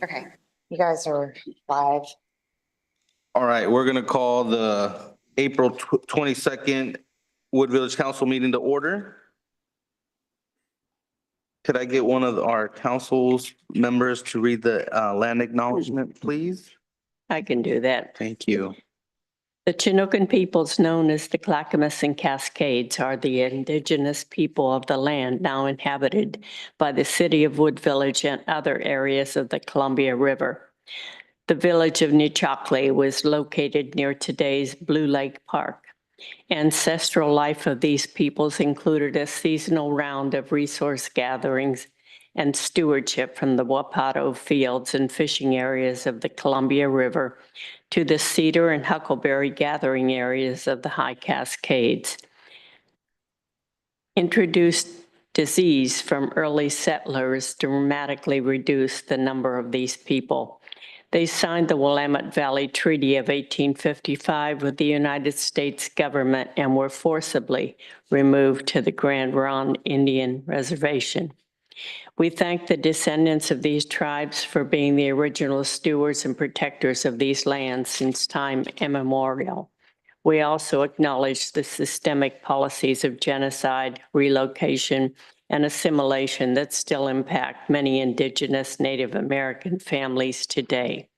Okay, you guys are live. All right, we're gonna call the April 22nd Wood Village Council meeting to order. Could I get one of our council's members to read the land acknowledgement, please? I can do that. Thank you. The Chinookan peoples known as the Clackamas and Cascades are the indigenous people of the land now inhabited by the city of Wood Village and other areas of the Columbia River. The village of Nechockley was located near today's Blue Lake Park. Ancestral life of these peoples included a seasonal round of resource gatherings and stewardship from the Wapato fields and fishing areas of the Columbia River to the cedar and huckleberry gathering areas of the High Cascades. Introduced disease from early settlers dramatically reduced the number of these people. They signed the Willamette Valley Treaty of 1855 with the United States government and were forcibly removed to the Grand Ronde Indian Reservation. We thank the descendants of these tribes for being the original stewards and protectors of these lands since time immemorial. We also acknowledge the systemic policies of genocide, relocation, and assimilation that still impact many Indigenous Native American families today.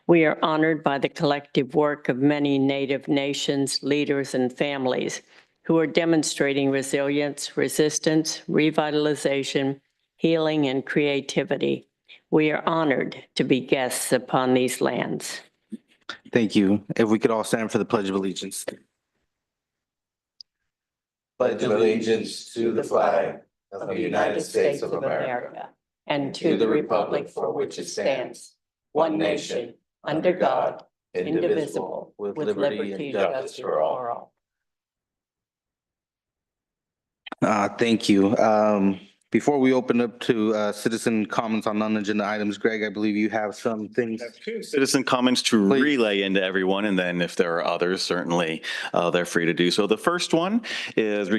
We are honored by the collective work of many Native nations, leaders, and families who are demonstrating resilience, resistance, revitalization, healing, and creativity. We are honored to be guests upon these lands. Thank you. If we could all stand for the Pledge of Allegiance. Pledge of allegiance to the flag of the United States of America and to the republic for which it stands, one nation, under God, indivisible, with liberty and justice for all. Thank you. Before we open up to citizen comments on non-agenda items, Greg, I believe you have some things. Citizen comments to Please. relay into everyone, and then if there are others, certainly they're free to do so. The first one is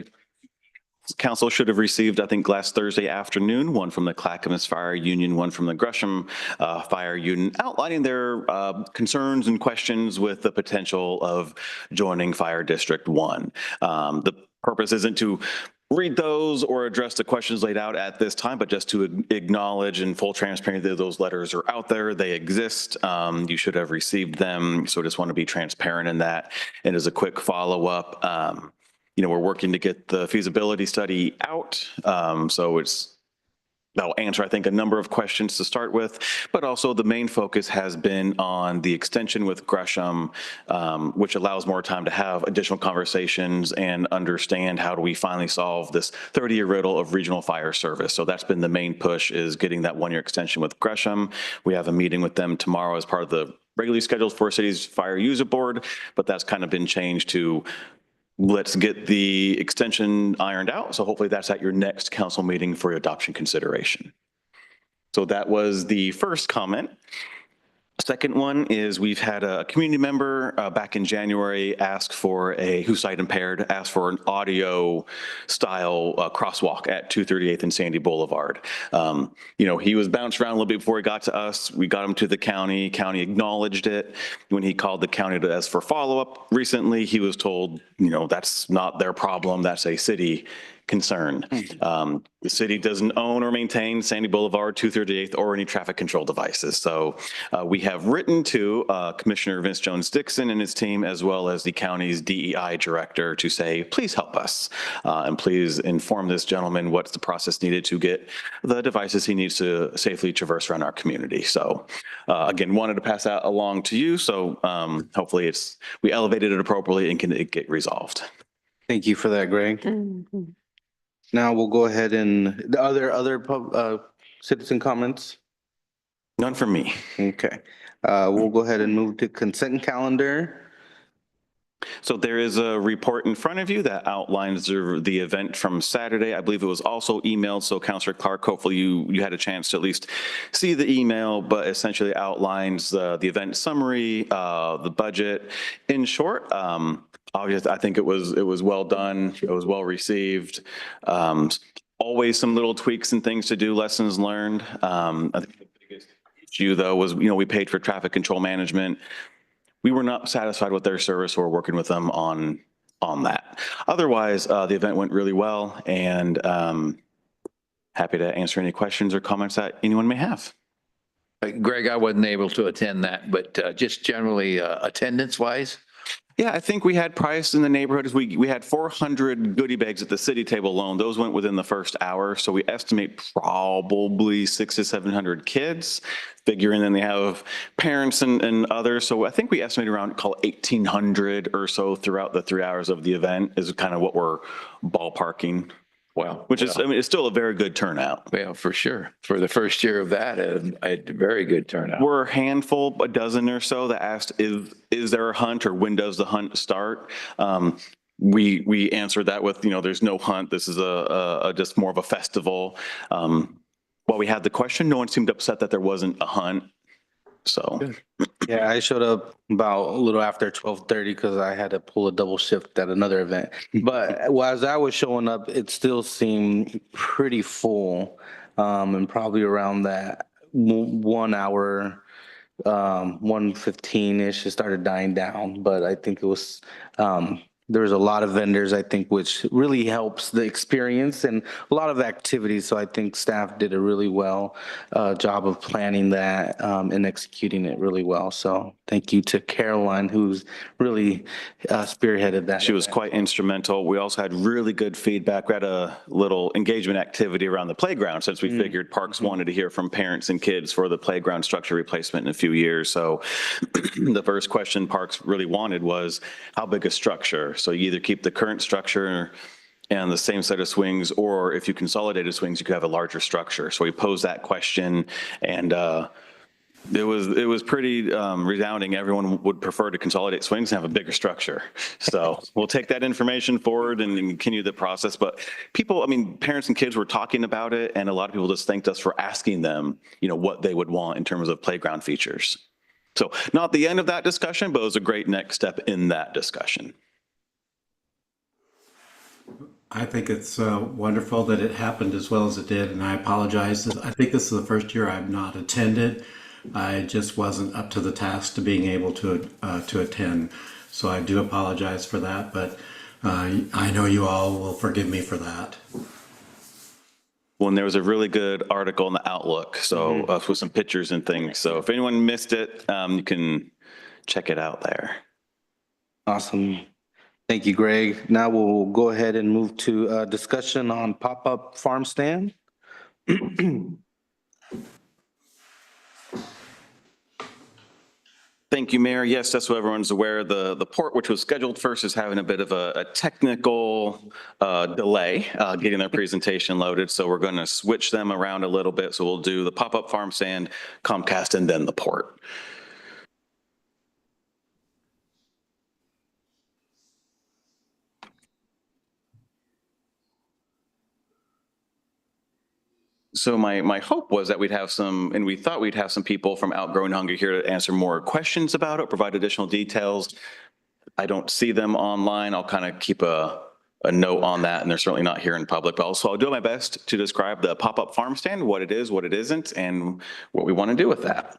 Council should have received, I think, last Thursday afternoon, one from the Clackamas Fire Union, one from the Gresham Fire Union, outlining their concerns and questions with the potential of joining Fire District 1. The purpose isn't to read those or address the questions laid out at this time, but just to acknowledge in full transparency that those letters are out there, they exist. You should have received them. So I just want to be transparent in that. And as a quick follow-up, we're working to get the feasibility study out. So that'll answer, I think, a number of questions to start with, but also the main focus has been on the extension with Gresham, which allows more time to have additional conversations and understand how do we finally solve this 30-year riddle of regional fire service. So that's been the main push, is getting that one-year extension with Gresham. We have a meeting with them tomorrow as part of the regularly scheduled Four Cities Fire User Board, but that's kind of been changed to let's get the extension ironed out. So hopefully that's at your next council meeting for adoption consideration. So that was the first comment. Second one is we've had a community member back in January ask for who's sight impaired, ask for an audio style crosswalk at 238th and Sandy Boulevard. He was bounced around a little bit before he got to us. We got him to the county. County acknowledged it. When he called the county to ask for follow-up recently, he was told, that's not their problem. That's a city concern. The city doesn't own or maintain Sandy Boulevard, 238th, or any traffic control devices. So we have written to Commissioner Vince Jones-Dixon and his team, as well as the county's DEI director, to say, please help us and please inform this gentleman what's the process needed to get the devices he needs to safely traverse around our community. So again, wanted to pass that along to you. So hopefully we elevated it appropriately and can get resolved. Thank you for that, Greg. Mm-hmm. Now we'll go ahead and other citizen comments. None from me. Okay. We'll go ahead and move to consent calendar. So there is a report in front of you that outlines the event from Saturday. I believe it was also emailed. So Councilor Clark, hopefully you had a chance to at least see the email, but essentially outlines the event summary, the budget. In short, obviously, I think it was well done. It was well received. Always some little tweaks and things to do, lessons learned. I think the biggest issue though was, we paid for traffic control management. We were not satisfied with their service or working with them on that. Otherwise, the event went really well, and happy to answer any questions or comments that anyone may have. Greg, I wasn't able to attend that, but just generally attendance wise? Yeah, I think we had price in the neighborhood. We had 400 goodie bags at the city table alone. Those went within the first hour. So we estimate probably 600 to 700 kids, figuring then they have parents and others. So I think we estimate around, call it 1,800 or so throughout the 3 hours of the event is kind of what we're ballparking. Well, Which is, I mean, it's still a very good turnout. well, for sure. For the first year of that, I had a very good turnout. We're a handful, a dozen or so that asked, is there a hunt or when does the hunt start? We answered that with, there's no hunt. This is a just more of a festival. While we had the question, no one seemed upset that there wasn't a hunt. So, Yeah, I showed up about a little after 12:30 because I had to pull a double shift at another event. But as I was showing up, it still seemed pretty full. And probably around that 1 hour, 1:15-ish, it started dying down. But I think it was, there was a lot of vendors, I think, which really helps the experience and a lot of activities. So I think staff did a really well job of planning that and executing it really well. So thank you to Caroline, who's really spearheaded that. she was event. quite instrumental. We also had really good feedback. We had a little engagement activity around the playground since we figured Parks wanted to hear from parents and kids for the playground structure replacement in a few years. So the first question Parks really wanted was, how big a structure? So you either keep the current structure and the same set of swings, or if you consolidated swings, you could have a larger structure. So we posed that question, and it was pretty resounding. Everyone would prefer to consolidate swings and have a bigger structure. So we'll take that information forward and continue the process. But people, I mean, parents and kids were talking about it, and a lot of people just thanked us for asking them, what they would want in terms of playground features. So not the end of that discussion, but it was a great next step in that discussion. I think it's wonderful that it happened as well as it did, and I apologize. I think this is the first year I've not attended. I just wasn't up to the task to being able to attend. So I do apologize for that, but I know you all will forgive me for that. Well, and there was a really good article in the Outlook, so with some pictures and things. So if anyone missed it, you can check it out there. Awesome. Thank you, Greg. Now we'll go ahead and move to discussion on pop-up farm stand. Thank you, Mayor. Yes, just so everyone's aware, the port, which was scheduled first, is having a bit of a technical delay getting their presentation loaded. So we're going to switch them around a little bit. So we'll do the pop-up farm stand, Comcast, and then the port. So my hope was that we'd have some, and we thought we'd have some people from Outgrowing Hunger here to answer more questions about it, provide additional details. I don't see them online. I'll kind of keep a note on that, and they're certainly not here in public. But also, I'll do my best to describe the pop-up farm stand, what it is, what it isn't, and what we want to do with that.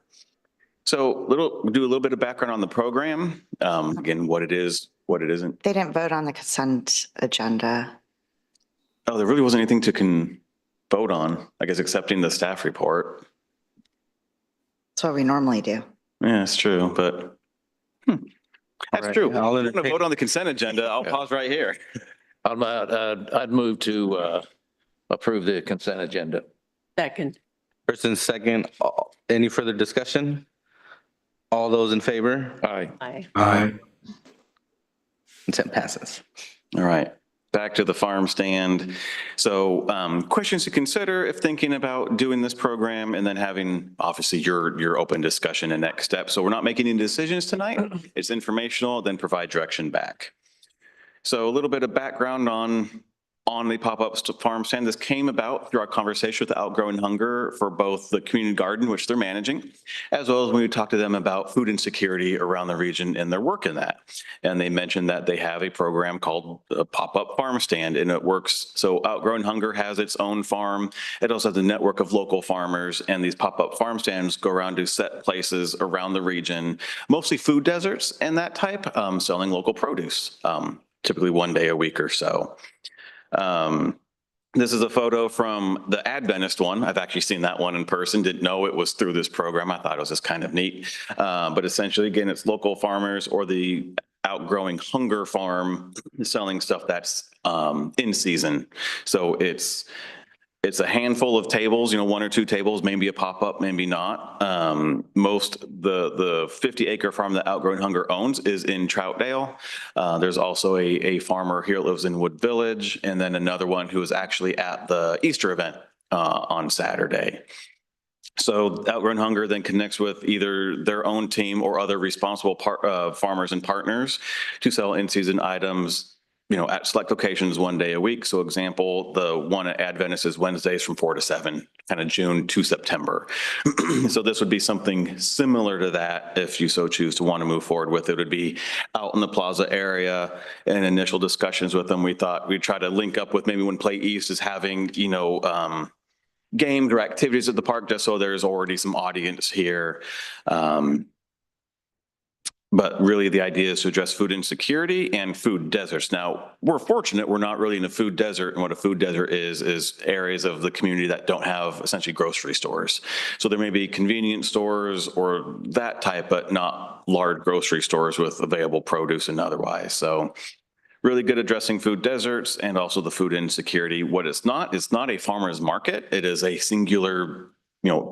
So do a little bit of background on the program. Again, what it is, what it isn't. They didn't vote on the consent agenda. Oh, there really wasn't anything to vote on, I guess, accepting the staff report. That's what we normally do. Yeah, that's true, but that's right, true. I'll We're going to entertain- vote on the consent agenda. I'll pause right here. I'd move to approve the consent agenda. Second. First and second, any further discussion? All those in favor? Aye. Aye. Aye. Consent passes. All right, back to the farm stand. So questions to consider if thinking about doing this program, and then having obviously your open discussion and next steps. So we're not making any decisions tonight. It's informational, then provide direction back. So a little bit of background on on the pop-up farm stand. This came about through our conversation with Outgrowing Hunger for both the community garden, which they're managing, as well as when we talked to them about food insecurity around the region and their work in that. And they mentioned that they have a program called a pop-up farm stand, and it works. So Outgrowing Hunger has its own farm. It also has a network of local farmers, and these pop-up farm stands go around to set places around the region, mostly food deserts and that type, selling local produce, typically one day a week or so. This is a photo from the Adventist one. I've actually seen that one in person. Didn't know it was through this program. I thought it was just kind of neat. But essentially, again, it's local farmers or the Outgrowing Hunger farm selling stuff that's in season. So it's a handful of tables, 1 or 2 tables, maybe a pop-up, maybe not. The 50-acre farm that Outgrowing Hunger owns is in Troutdale. There's also a farmer here that lives in Wood Village, and then another one who is actually at the Easter event on Saturday. So Outgrowing Hunger then connects with either their own team or other responsible farmers and partners to sell in-season items at select locations one day a week. So example, the one at Adventist is Wednesdays from 4 to 7, kind of June to September. So this would be something similar to that if you so choose to want to move forward with it. It would be out in the plaza area. In initial discussions with them, we thought we'd try to link up with maybe when Play East is having, games or activities at the park, just so there's already some audience here. But really the idea is to address food insecurity and food deserts. Now, we're fortunate we're not really in a food desert, and what a food desert is areas of the community that don't have essentially grocery stores. So there may be convenience stores or that type, but not large grocery stores with available produce and otherwise. So really good addressing food deserts and also the food insecurity. What it's not a farmer's market. It is a singular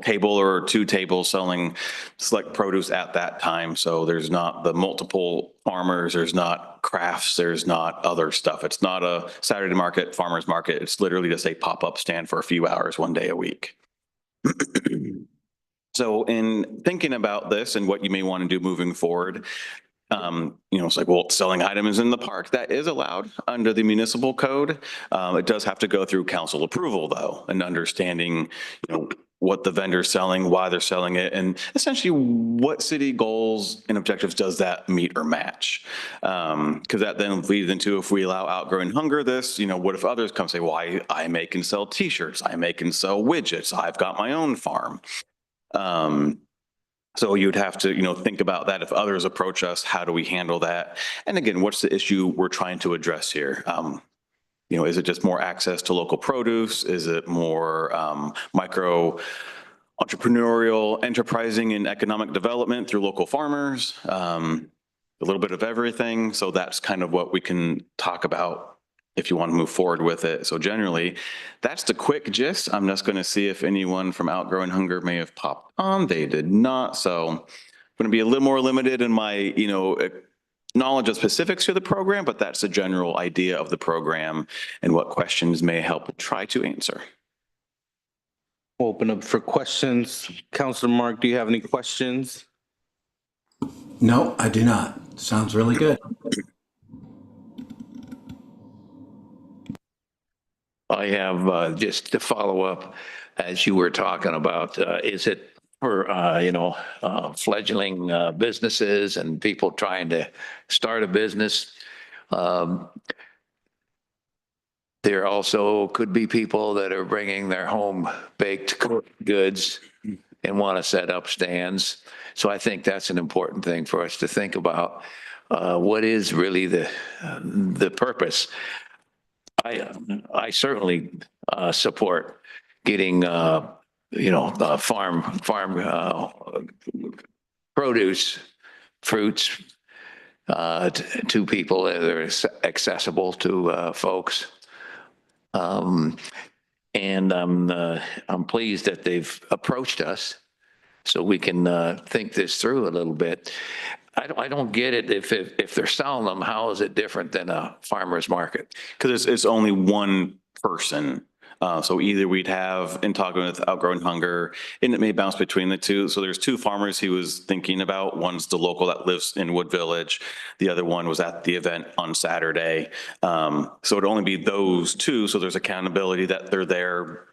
table or 2 tables selling select produce at that time. So there's not the multiple farmers, there's not crafts, there's not other stuff. It's not a Saturday market, farmer's market. It's literally just a pop-up stand for a few hours, one day a week. So in thinking about this and what you may want to do moving forward, it's like, well, selling items in the park, that is allowed under the municipal code. It does have to go through council approval though, and understanding, what the vendor's selling, why they're selling it, and essentially what city goals and objectives does that meet or match? Because that then leads into, if we allow Outgrowing Hunger this, what if others come say, well, I make and sell t-shirts, I make and sell widgets, I've got my own farm. So you'd have to, think about that. If others approach us, how do we handle that? And again, what's the issue we're trying to address here? Is it just more access to local produce? Is it more micro entrepreneurial enterprising and economic development through local farmers? A little bit of everything. So that's kind of what we can talk about if you want to move forward with it. So generally, that's the quick gist. I'm just going to see if anyone from Outgrowing Hunger may have popped on. They did not. So I'm going to be a little more limited in my, knowledge of specifics to the program, but that's the general idea of the program and what questions may help try to answer. We'll open up for questions. Councilor Mark, do you have any questions? No, I do not. Sounds really good. I have just to follow up, as you were talking about, is it for, fledgling businesses and people trying to start a business? There also could be people that are bringing their home baked goods and want to set up stands. So I think that's an important thing for us to think about. What is really the purpose? I certainly support getting farm produce, fruits to people that are accessible to folks. And I'm pleased that they've approached us so we can think this through a little bit. I don't get it. If they're selling them, how is it different than a farmer's market? Because it's only one person So either we'd have, in talking with Outgrowing Hunger, and it may bounce between the two. So there's two farmers he was thinking about. One's the local that lives in Wood Village. The other one was at the event on Saturday. So it'd only be those two. So there's accountability that they're there.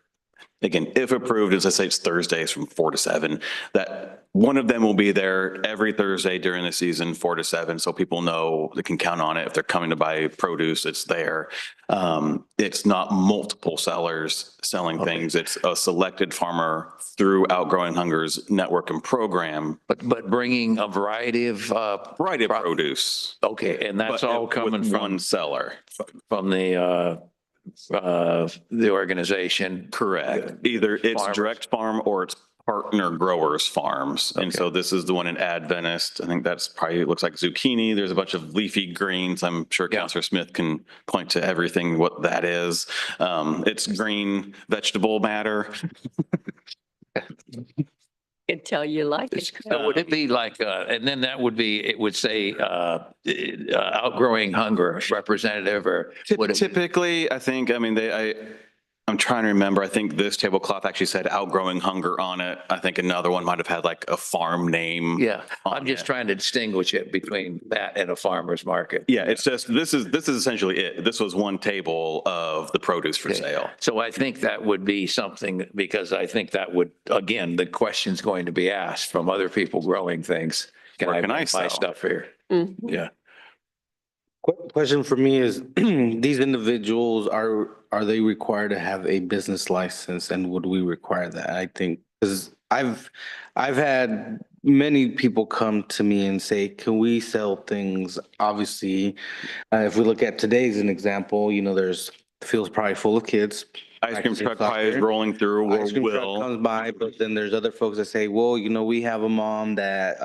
Again, if approved, as I say, it's Thursdays from 4 to 7, that one of them will be there every Thursday during the season, 4 to 7. So people know they can count on it. If they're coming to buy produce, it's there. It's not multiple sellers selling things. It's a selected farmer through Outgrowing Hunger's network and program. But bringing a variety of, Variety of produce. okay, and that's but all coming with from one seller. The organization. Correct. Either it's Farmers. direct farm or it's partner growers farms. And so this is the one in Adventist. I think that's probably, it looks like zucchini. There's a bunch of leafy greens. I'm sure Yeah. Councilor Smith can point to everything, what that is. It's green vegetable matter. Can tell you like it. So would it be like, and then that would be, it would say, Outgrowing Hunger representative, or would it? Typically, I think, I mean, I'm trying to remember, I think this tablecloth actually said Outgrowing Hunger on it. I think another one might have had like a farm name. Yeah, I'm on just it. trying to distinguish it between that and a farmer's market. Yeah, it's just, this is essentially it. This was one table of the produce for sale. So I think that would be something, because I think that would, again, the question's going to be asked from other people growing things. Can Where I can I buy sell? stuff here? Mhm. Yeah. Question for me is, these individuals, are they required to have a business license, and would we require that? I think, because I've had many people come to me and say, can we sell things? Obviously, if we look at today's an example, you know, there's field's probably full of kids. Ice cream practicing truck probably is soccer. rolling through or Ice cream truck will. comes by, but then there's other folks that say, well, you know, we have a mom that,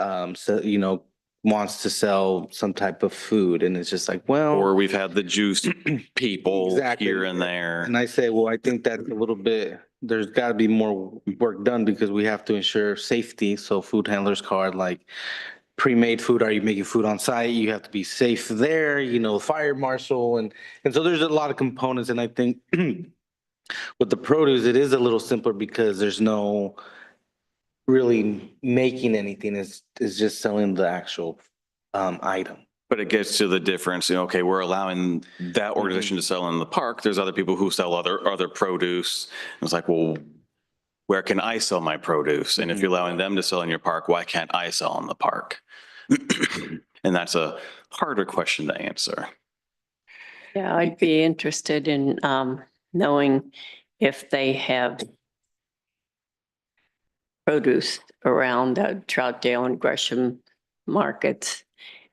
you know, wants to sell some type of food, and it's just like, well. Or we've had the juice people Exactly. here and there. And I say, well, I think that's a little bit, there's got to be more work done, because we have to ensure safety. So food handlers card, like pre-made food, are you making food on site? You have to be safe there, you know, fire marshal. And so there's a lot of components. And I think with the produce, it is a little simpler, because there's no really making anything. It's just selling the actual item. But it gets to the difference, you know, okay, we're allowing that organization to sell in the park. There's other people who sell other produce. It's like, well, where can I sell my produce? And if you're allowing them to sell in your park, why can't I sell in the park? And that's a harder question to answer. Yeah, I'd be interested in knowing if they have produce around Troutdale and Gresham markets,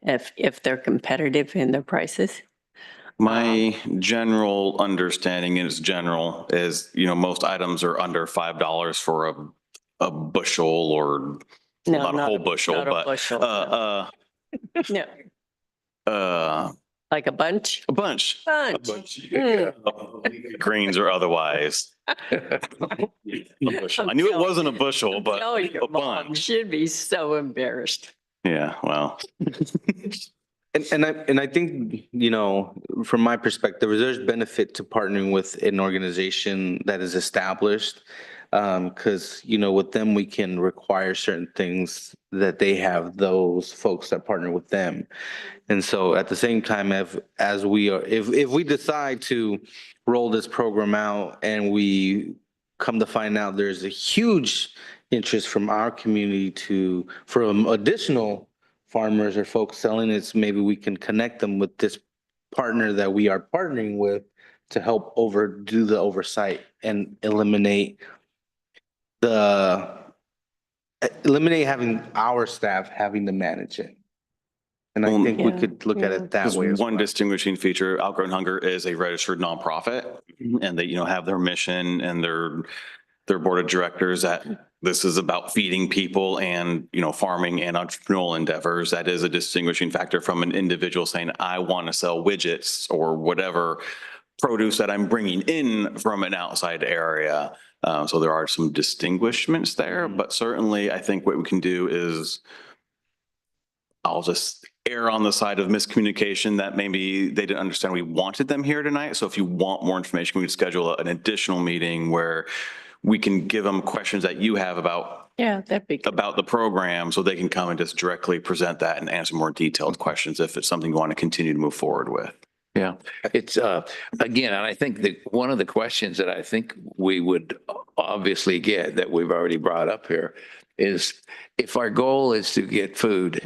if they're competitive in their prices. My general understanding is you know, most items are under $5 for a bushel, or No, not a whole bushel, not a but bushel, No, like a bunch? a bunch. Bunch. Greens or otherwise. A bushel. I knew it wasn't a bushel, but Oh, your a mom bunch. should be so embarrassed. Yeah, well, And I think, you know, from my perspective, there's benefit to partnering with an organization that is established. Because, you know, with them, we can require certain things that they have, those folks that partner with them. And so at the same time, as we are, if we decide to roll this program out and we come to find out there's a huge interest from our community from additional farmers or folks selling it, maybe we can connect them with this partner that we are partnering with to help do the oversight and eliminate having our staff having to manage it. And I think we Yeah, could look at it that just way as one well. distinguishing feature, Outgrowing Hunger is a registered nonprofit, and they, you know, have their mission and their board of directors that this is about feeding people and, you know, farming and entrepreneurial endeavors. That is a distinguishing factor from an individual saying, I want to sell widgets or whatever produce that I'm bringing in from an outside area. So there are some distinguishments there, but certainly I think what we can do is I'll just err on the side of miscommunication that maybe they didn't understand we wanted them here tonight. So if you want more information, we could schedule an additional meeting where we can give them questions that you have Yeah, that'd be good. about the program so they can come and just directly present that and answer more detailed questions if it's something you want to continue to move forward with. Yeah, it's, again, and I think that one of the questions that I think we would obviously get that we've already brought up here is if our goal is to get food,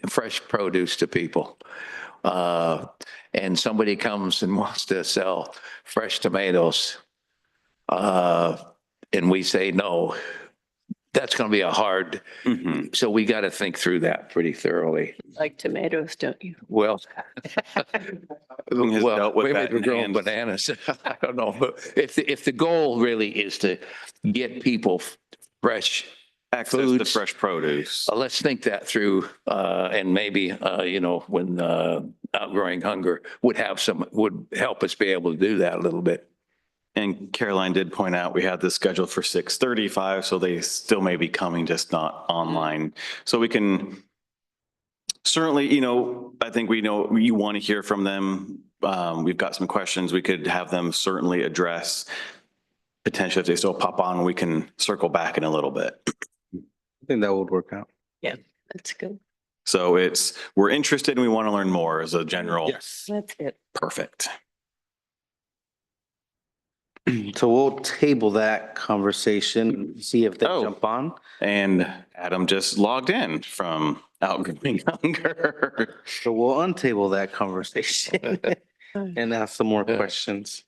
fresh produce to people, and somebody comes and wants to sell fresh tomatoes, and we say no, that's going to be a hard, so we got to think through that pretty thoroughly. Like tomatoes, don't you? Well, has dealt with maybe that we're in growing hand. bananas. I don't know. But if the goal really is to get people fresh Access to foods, fresh produce. let's think that through. And maybe, when Outgrowing Hunger would help us be able to do that a little bit. And Caroline did point out, we had this scheduled for 6:35, so they still may be coming, just not online. So we can certainly, I think we know you want to hear from them. We've got some questions we could have them certainly address. Potentially, if they still pop on, we can circle back in a little bit. I think that would work out. Yeah, that's good. So we're interested and we want to learn more as a general. Yes. That's it. Perfect. So we'll table that conversation, see if they Oh. jump on. And Adam just logged in from Outgrowing Hunger. So we'll untable that conversation and ask some more questions.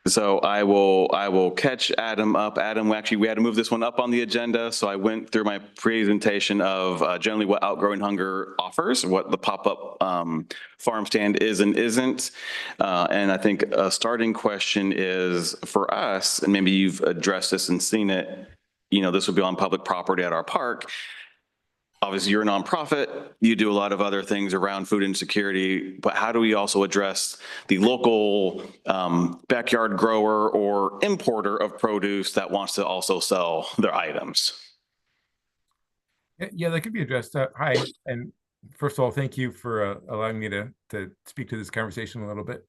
So I will catch Adam up. Adam, we had to move this one up on the agenda. So I went through my presentation of generally what Outgrowing Hunger offers, what the pop-up farm stand is and isn't. And I think a starting question is for us, and maybe you've addressed this and seen it, this would be on public property at our park. Obviously, you're a nonprofit. You do a lot of other things around food insecurity, but how do we also address the local backyard grower or importer of produce that wants to also sell their items? Yeah, that could be addressed. Hi, and first of all, thank you for allowing me to speak to this conversation a little bit.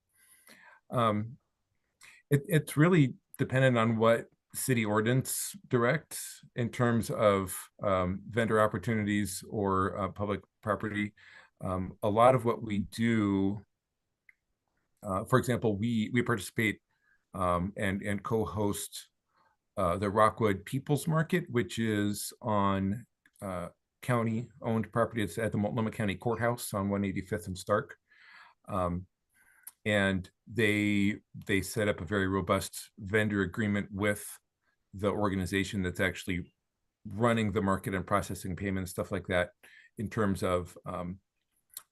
It's really dependent on what city ordinance directs in terms of vendor opportunities or public property. A lot of what we do, for example, we participate and co-host the Rockwood People's Market, which is on county-owned property. It's at the Multnomah County Courthouse on 185th and Stark. And they set up a very robust vendor agreement with the organization that's actually running the market and processing payments, stuff like that, in terms of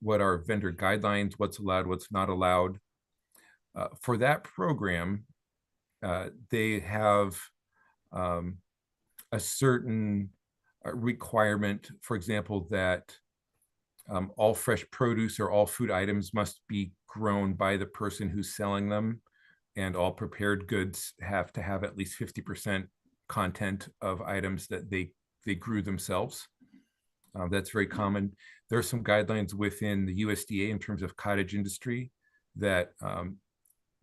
what are vendor guidelines, what's allowed, what's not allowed. For that program, they have a certain requirement, for example, that all fresh produce or all food items must be grown by the person who's selling them, and all prepared goods have to have at least 50% content of items that they grew themselves. That's very common. There are some guidelines within the USDA in terms of cottage industry that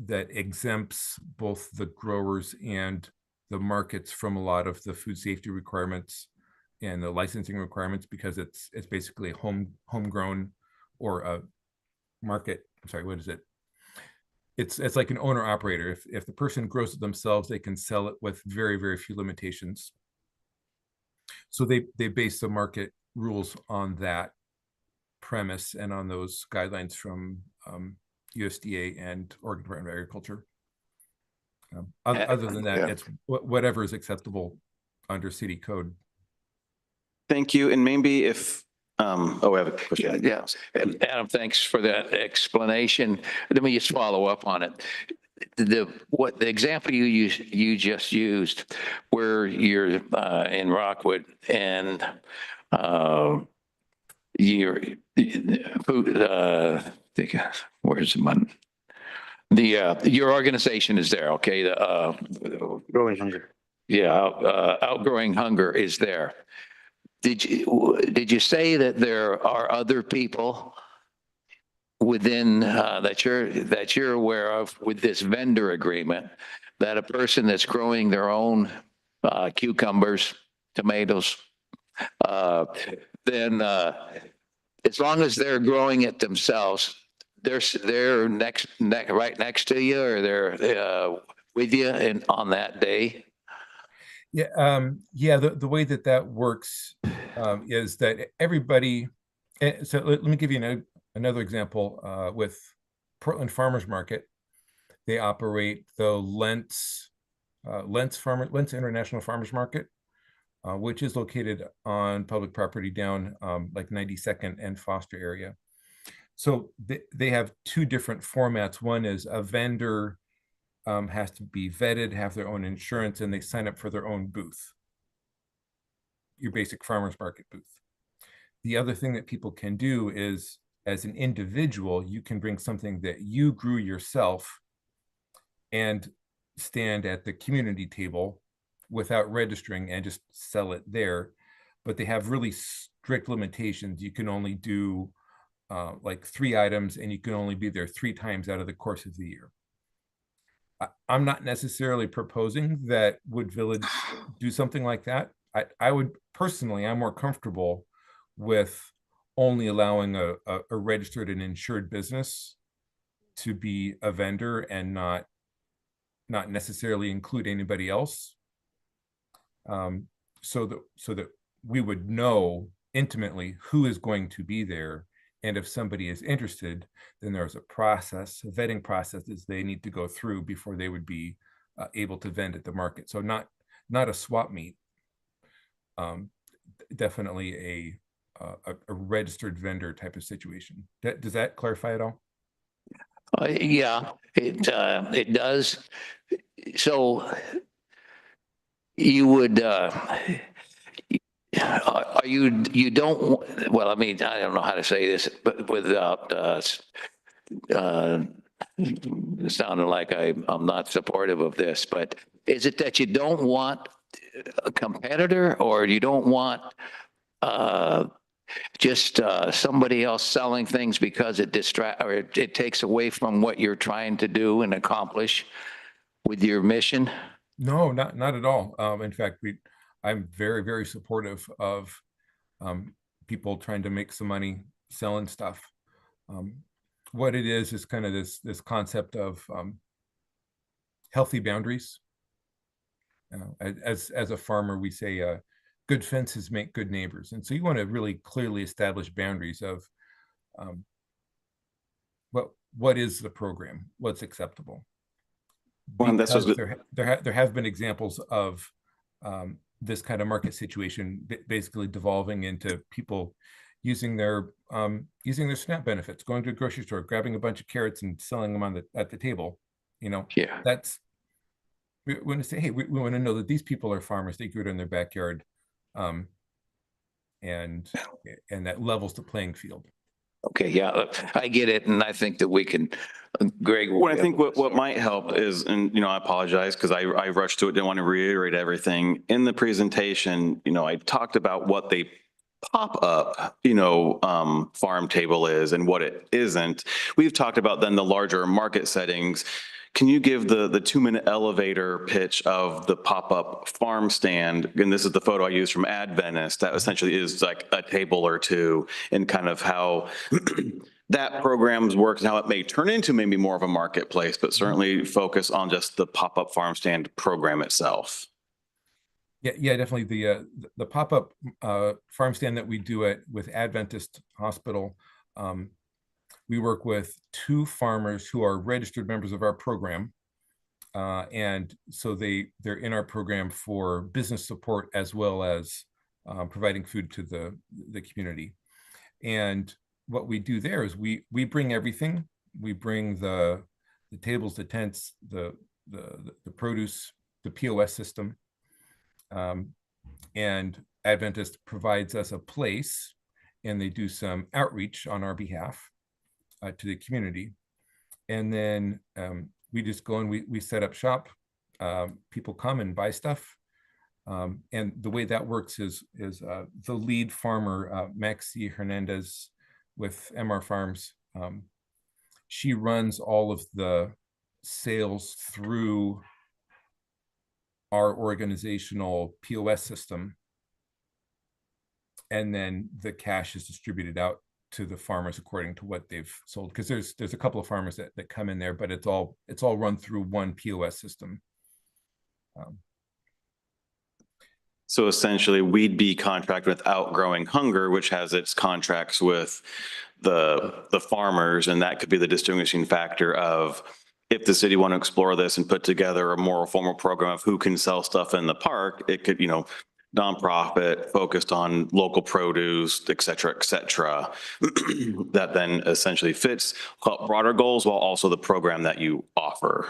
that exempts both the growers and the markets from a lot of the food safety requirements and the licensing requirements, because it's basically a homegrown or a market. I'm sorry, what is it? It's like an owner operator. If the person grows it themselves, they can sell it with very, very few limitations. So they base the market rules on that premise and on those guidelines from USDA and Oregon Department of Agriculture. Other than that, it's whatever is acceptable under city code. Thank you. And maybe if, we have a question. Yeah. Adam, thanks for that explanation. Let me just follow up on it. The example you just used, where you're in Rockwood and your food, where's your organization is there, okay? Growing Hunger. Yeah, Outgrowing Hunger is there. Did you say that there are other people within, that you're aware of with this vendor agreement, that a person that's growing their own cucumbers, tomatoes, then as long as they're growing it themselves, they're right next to you, or they're with you on that day? Yeah, the way that works is that everybody, so let me give you another example with Portland Farmers Market. They operate the Lentz International Farmers Market, which is located on public property down like 92nd and Foster area. So they have two different formats. One is a vendor has to be vetted, have their own insurance, and they sign up for their own booth, your basic farmer's market booth. The other thing that people can do is, as an individual, you can bring something that you grew yourself and stand at the community table without registering and just sell it there. But they have really strict limitations. You can only do like 3 items, and you can only be there 3 times out of the course of the year. I'm not necessarily proposing that Wood Village do something like that. I would personally, I'm more comfortable with only allowing a registered and insured business to be a vendor and not necessarily include anybody else. So that we would know intimately who is going to be there. And if somebody is interested, then there's a vetting processes they need to go through before they would be able to vend at the market. So not a swap meet, definitely a registered vendor type of situation. Does that clarify at all? Yeah, it does. So you would, you don't, well, I mean, I don't know how to say this, but without sounding like I'm not supportive of this, but is it that you don't want a competitor, or you don't want just somebody else selling things because it it takes away from what you're trying to do and accomplish with your mission? No, not at all. In fact, I'm very, very supportive of people trying to make some money selling stuff. What it is kind of this concept of healthy boundaries. As a farmer, we say good fences make good neighbors, and so you want to really clearly establish boundaries of what is the program, what's acceptable. Well, that's Because there have been examples of this kind of market situation basically devolving into people using their SNAP benefits, going to a grocery store, grabbing a bunch of carrots and selling them at the table. Yeah. That's, we want to say, hey, we want to know that these people are farmers. They grew it in their backyard, and that levels the playing field. Okay, yeah, I get it, and I think that we can, Greg. Well, I think what might help is, and I apologize because I rushed to it, didn't want to reiterate everything. In the presentation, I talked about what the pop-up, farm table is and what it isn't. We've talked about then the larger market settings. Can you give the 2-minute elevator pitch of the pop-up farm stand? And this is the photo I used from Adventist. That essentially is like a table or two, and kind of how that program's works and how it may turn into maybe more of a marketplace, but certainly focus on just the pop-up farm stand program itself. Yeah, definitely. The pop-up farm stand that we do with Adventist Hospital, we work with 2 farmers who are registered members of our program. And so they're in our program for business support as well as providing food to the community. And what we do there is we bring everything. We bring the tables, the tents, the produce, the POS system. And Adventist provides us a place, and they do some outreach on our behalf to the community. And then we just go and we set up shop. People come and buy stuff. And the way that works is the lead farmer, Maxi Hernandez with MR Farms, She runs all of the sales through our organizational POS system. And then the cash is distributed out to the farmers according to what they've sold. Because there's a couple of farmers that come in there, but it's all run through one POS system. So essentially, we'd be contracted with Outgrowing Hunger, which has its contracts with the farmers, and that could be the distinguishing factor of if the city want to explore this and put together a more formal program of who can sell stuff in the park, it could, nonprofit focused on local produce, et cetera, that then essentially fits broader goals while also the program that you offer.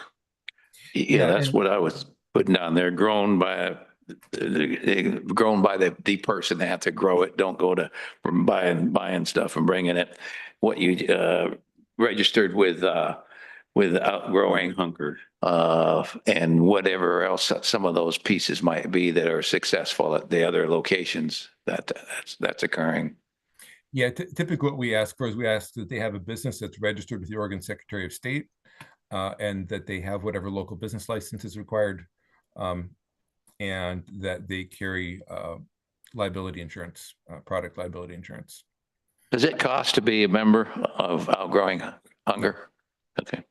Yeah, that's and- what I was putting down there, grown by the person. They have to grow it. Don't go to from buying stuff and bringing it. What you registered with Outgrowing Hunger, and whatever else some of those pieces might be that are successful at the other locations that's occurring. Yeah, typically what we ask for is we ask that they have a business that's registered with the Oregon Secretary of State, and that they have whatever local business license is required, and that they carry liability insurance, product liability insurance. Does it cost to be a member of Outgrowing Hunger? Okay.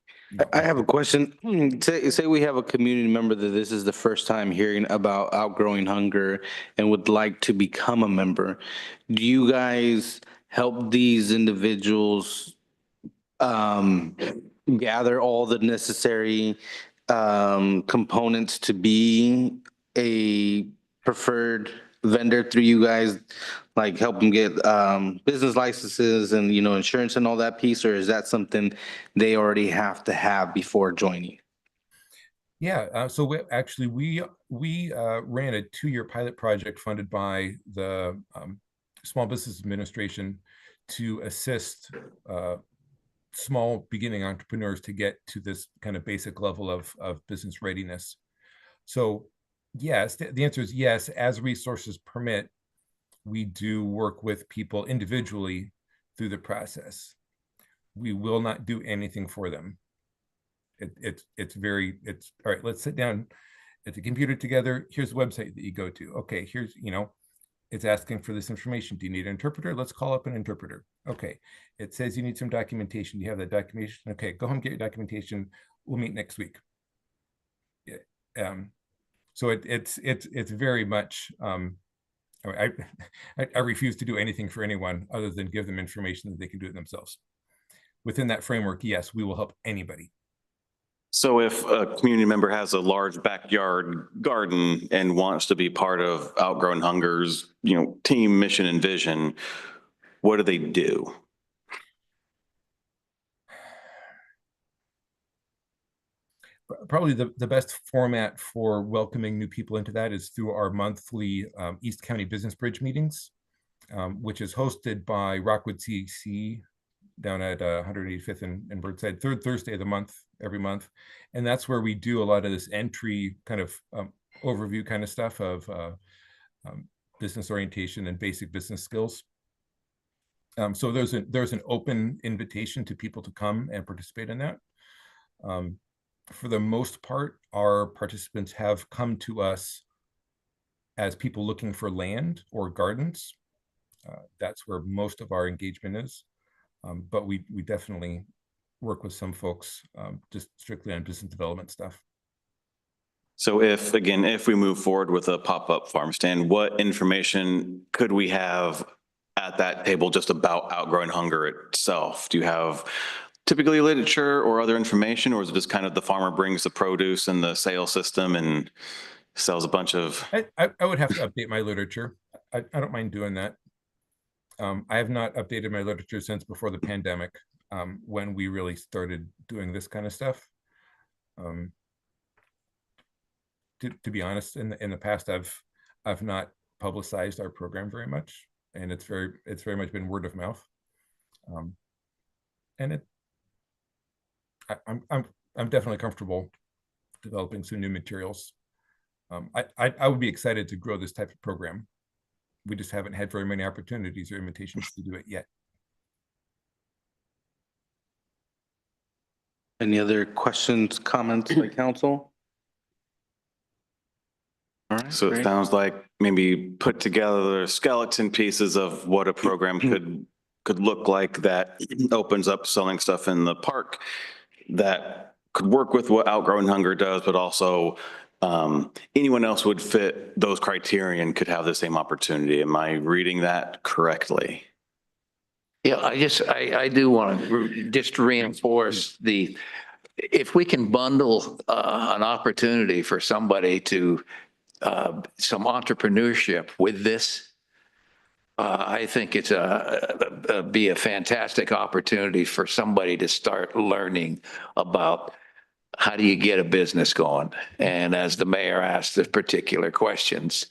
I have a question. Say we have a community member that this is the first time hearing about Outgrowing Hunger and would like to become a member. Do you guys help these individuals gather all the necessary components to be a preferred vendor through you guys, like help them get business licenses and, insurance and all that piece? Or is that something they already have to have before joining? Yeah, so we ran a 2-year pilot project funded by the Small Business Administration to assist small beginning entrepreneurs to get to this kind of basic level of business readiness. So yes, the answer is yes. As resources permit, we do work with people individually through the process. We will not do anything for them. It's all right, let's sit down at the computer together. Here's the website that you go to. Okay, here's, it's asking for this information. Do you need an interpreter? Let's call up an interpreter. Okay, it says you need some documentation. Do you have that documentation? Okay, go home, get your documentation. We'll meet next week. Yeah. So it's very much, I refuse to do anything for anyone other than give them information that they can do it themselves. Within that framework, yes, we will help anybody. So if a community member has a large backyard garden and wants to be part of Outgrowing Hunger's, team, mission, and vision, what do they do? Probably the best format for welcoming new people into that is through our monthly East County Business Bridge meetings, which is hosted by Rockwood CEC down at 185th and Burnside, third Thursday of the month, every month. And that's where we do a lot of this entry kind of overview kind of stuff of business orientation and basic business skills. So there's an open invitation to people to come and participate in that. For the most part, our participants have come to us as people looking for land or gardens. That's where most of our engagement is. But we definitely work with some folks just strictly on business development stuff. So if we move forward with a pop-up farm stand, what information could we have at that table just about Outgrowing Hunger itself? Do you have typically literature or other information, or is it just kind of the farmer brings the produce and the sales system and sells a bunch of? I would have to update my literature. I don't mind doing that. I have not updated my literature since before the pandemic, when we really started doing this kind of stuff. To be honest, in the past, I've not publicized our program very much, and it's very much been word of mouth. And I'm definitely comfortable developing some new materials. I would be excited to grow this type of program. We just haven't had very many opportunities or invitations to do it yet. Any other questions, comments by council? All right, So it great. sounds like maybe put together skeleton pieces of what a program could look like that opens up selling stuff in the park that could work with what Outgrowing Hunger does, but also anyone else would fit those criteria and could have the same opportunity. Am I reading that correctly? Yeah, I do want to just reinforce if we can bundle an opportunity for somebody to, some entrepreneurship with this, I think it's be a fantastic opportunity for somebody to start learning about how do you get a business going? And as the mayor asked the particular questions,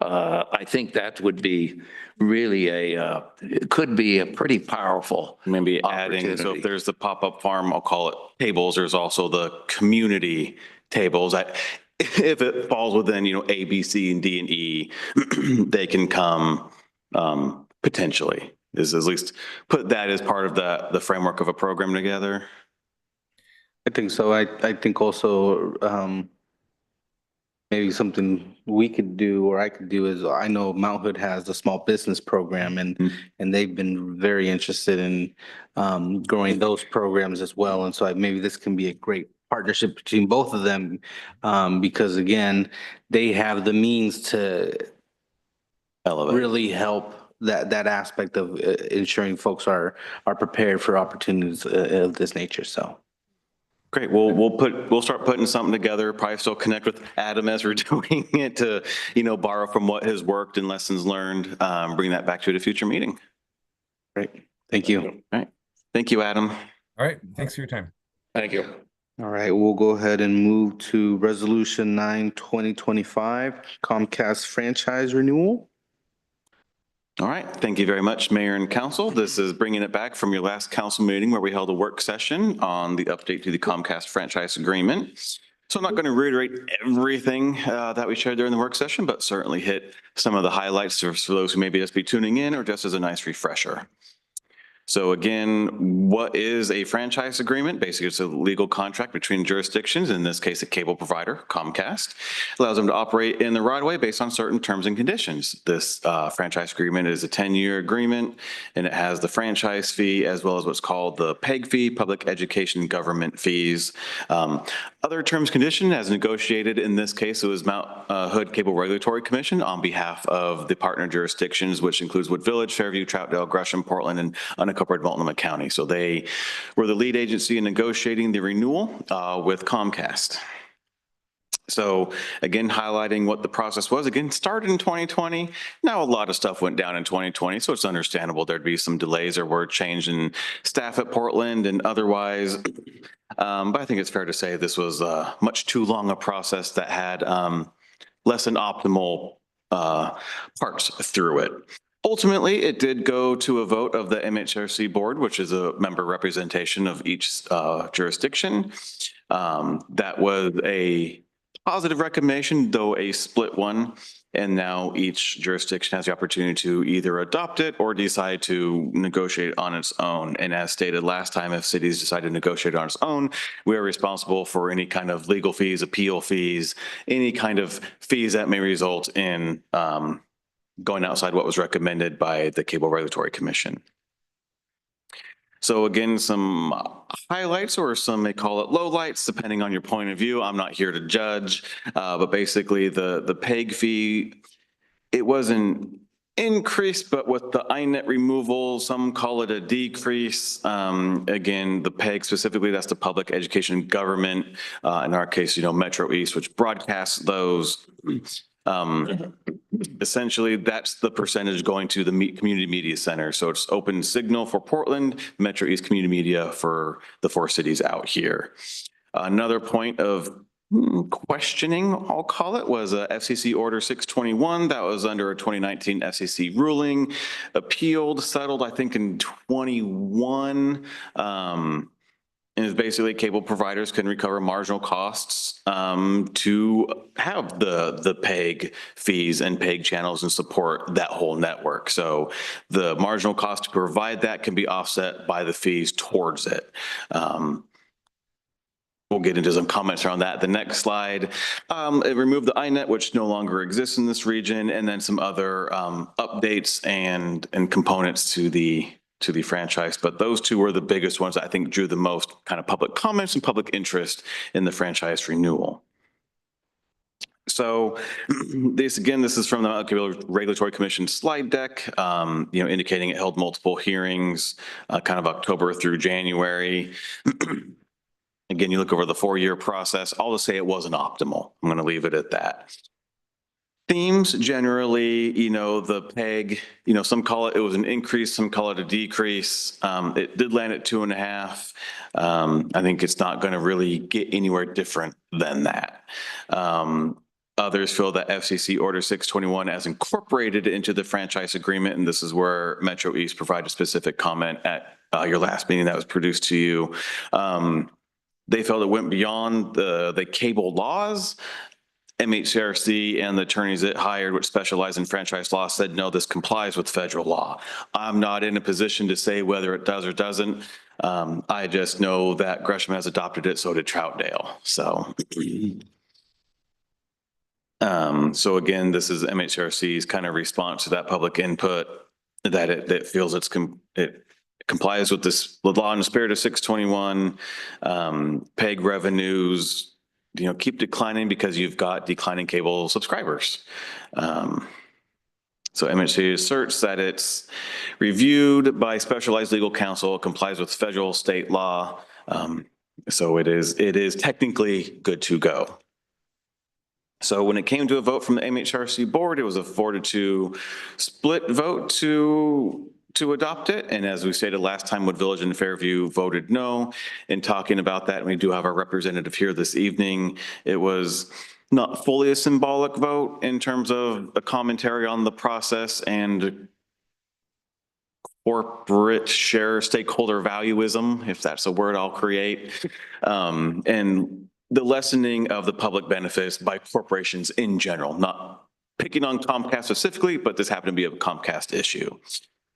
I think that would be really it could be a pretty powerful Maybe adding, so opportunity. if there's the pop-up farm, I'll call it tables, there's also the community tables. If it falls within, A, B, C, and D, and E, they can come potentially. Is at least put that as part of the framework of a program together. I think so. I think also maybe something we could do or I could do is I know Mount Hood has a small business program and they've been very interested in growing those programs as well. And so maybe this can be a great partnership between both of them because again, they have the means to Elevate. really help that aspect of ensuring folks are prepared for opportunities of this nature. So. Great. We'll start putting something together. Probably still connect with Adam as we're doing it to, borrow from what has worked and lessons learned. Bring that back to a future meeting. Great. Thank you. All right. Thank you, Adam. All right, thanks for your time. Thank you. All right, we'll go ahead and move to Resolution 9, 2025, Comcast franchise renewal. All right. Thank you very much, Mayor and Council. This is bringing it back from your last council meeting where we held a work session on the update to the Comcast franchise agreement. So I'm not going to reiterate everything that we shared during the work session, but certainly hit some of the highlights for those who maybe just be tuning in or just as a nice refresher. So again, what is a franchise agreement? Basically, it's a legal contract between jurisdictions, in this case, a cable provider, Comcast, allows them to operate in the right of way based on certain terms and conditions. This franchise agreement is a 10-year agreement, and it has the franchise fee as well as what's called the PEG fee, public education government fees. Other terms condition as negotiated, in this case, it was Mount Hood Cable Regulatory Commission on behalf of the partner jurisdictions, which includes Wood Village, Fairview, Troutdale, Gresham, Portland, and unincorporated Multnomah County. So they were the lead agency in negotiating the renewal with Comcast. So again, highlighting what the process was, again, started in 2020. Now a lot of stuff went down in 2020, so it's understandable there'd be some delays or word change in staff at Portland and otherwise. But I think it's fair to say this was much too long a process that had less than optimal parts through it. Ultimately, it did go to a vote of the MHRC board, which is a member representation of each jurisdiction. That was a positive recommendation, though a split one. And now each jurisdiction has the opportunity to either adopt it or decide to negotiate on its own. And as stated last time, if cities decide to negotiate on its own, we are responsible for any kind of legal fees, appeal fees, any kind of fees that may result in going outside what was recommended by the Cable Regulatory Commission. So again, some highlights or some may call it lowlights, depending on your point of view. I'm not here to judge, but basically the PEG fee, it wasn't increased, but with the INET removal, some call it a decrease. Again, the PEG specifically, that's the public education government. In our case, Metro East, which broadcasts those. Essentially, that's the percentage going to the community media center. So it's open signal for Portland, Metro East Community Media for the 4 cities out here. Another point of questioning, I'll call it, was FCC Order 621. That was under a 2019 FCC ruling, appealed, settled, I think in 21. And it's basically cable providers can recover marginal costs to have the PEG fees and PEG channels and support that whole network. So the marginal cost to provide that can be offset by the fees towards it. we'll get into some comments around that. The next slide, it removed the INET, which no longer exists in this region, and then some other updates and components to the franchise. But those two were the biggest ones that I think drew the most kind of public comments and public interest in the franchise renewal. So this is from the Regulatory Commission slide deck, indicating it held multiple hearings, kind of October through January. Again, you look over the 4-year process, I'll just say it wasn't optimal. I'm going to leave it at that. Themes generally, the PEG, some call it was an increase, some call it a decrease. It did land at 2.5. I think it's not going to really get anywhere different than that. Others feel that FCC Order 621 as incorporated into the franchise agreement, and this is where Metro East provided a specific comment at your last meeting that was produced to you. They felt it went beyond the cable laws. MHCRC and the attorneys it hired, which specialize in franchise law, said, no, this complies with federal law. I'm not in a position to say whether it does or doesn't. I just know that Gresham has adopted it, so did Troutdale. So again, this is MHCRC's kind of response to that public input, that it feels it complies with the law in the spirit of 621. PEG revenues, keep declining because you've got declining cable subscribers. So MHC asserts that it's reviewed by specialized legal counsel, complies with federal state law. So it is technically good to go. So when it came to a vote from the MHRC board, it was a 4-2 split vote to adopt it. And as we stated last time, Wood Village and Fairview voted no. In talking about that, and we do have our representative here this evening, it was not fully a symbolic vote in terms of a commentary on the process and corporate share stakeholder valuism, if that's a word I'll create, and the lessening of the public benefits by corporations in general, not picking on Comcast specifically, but this happened to be a Comcast issue.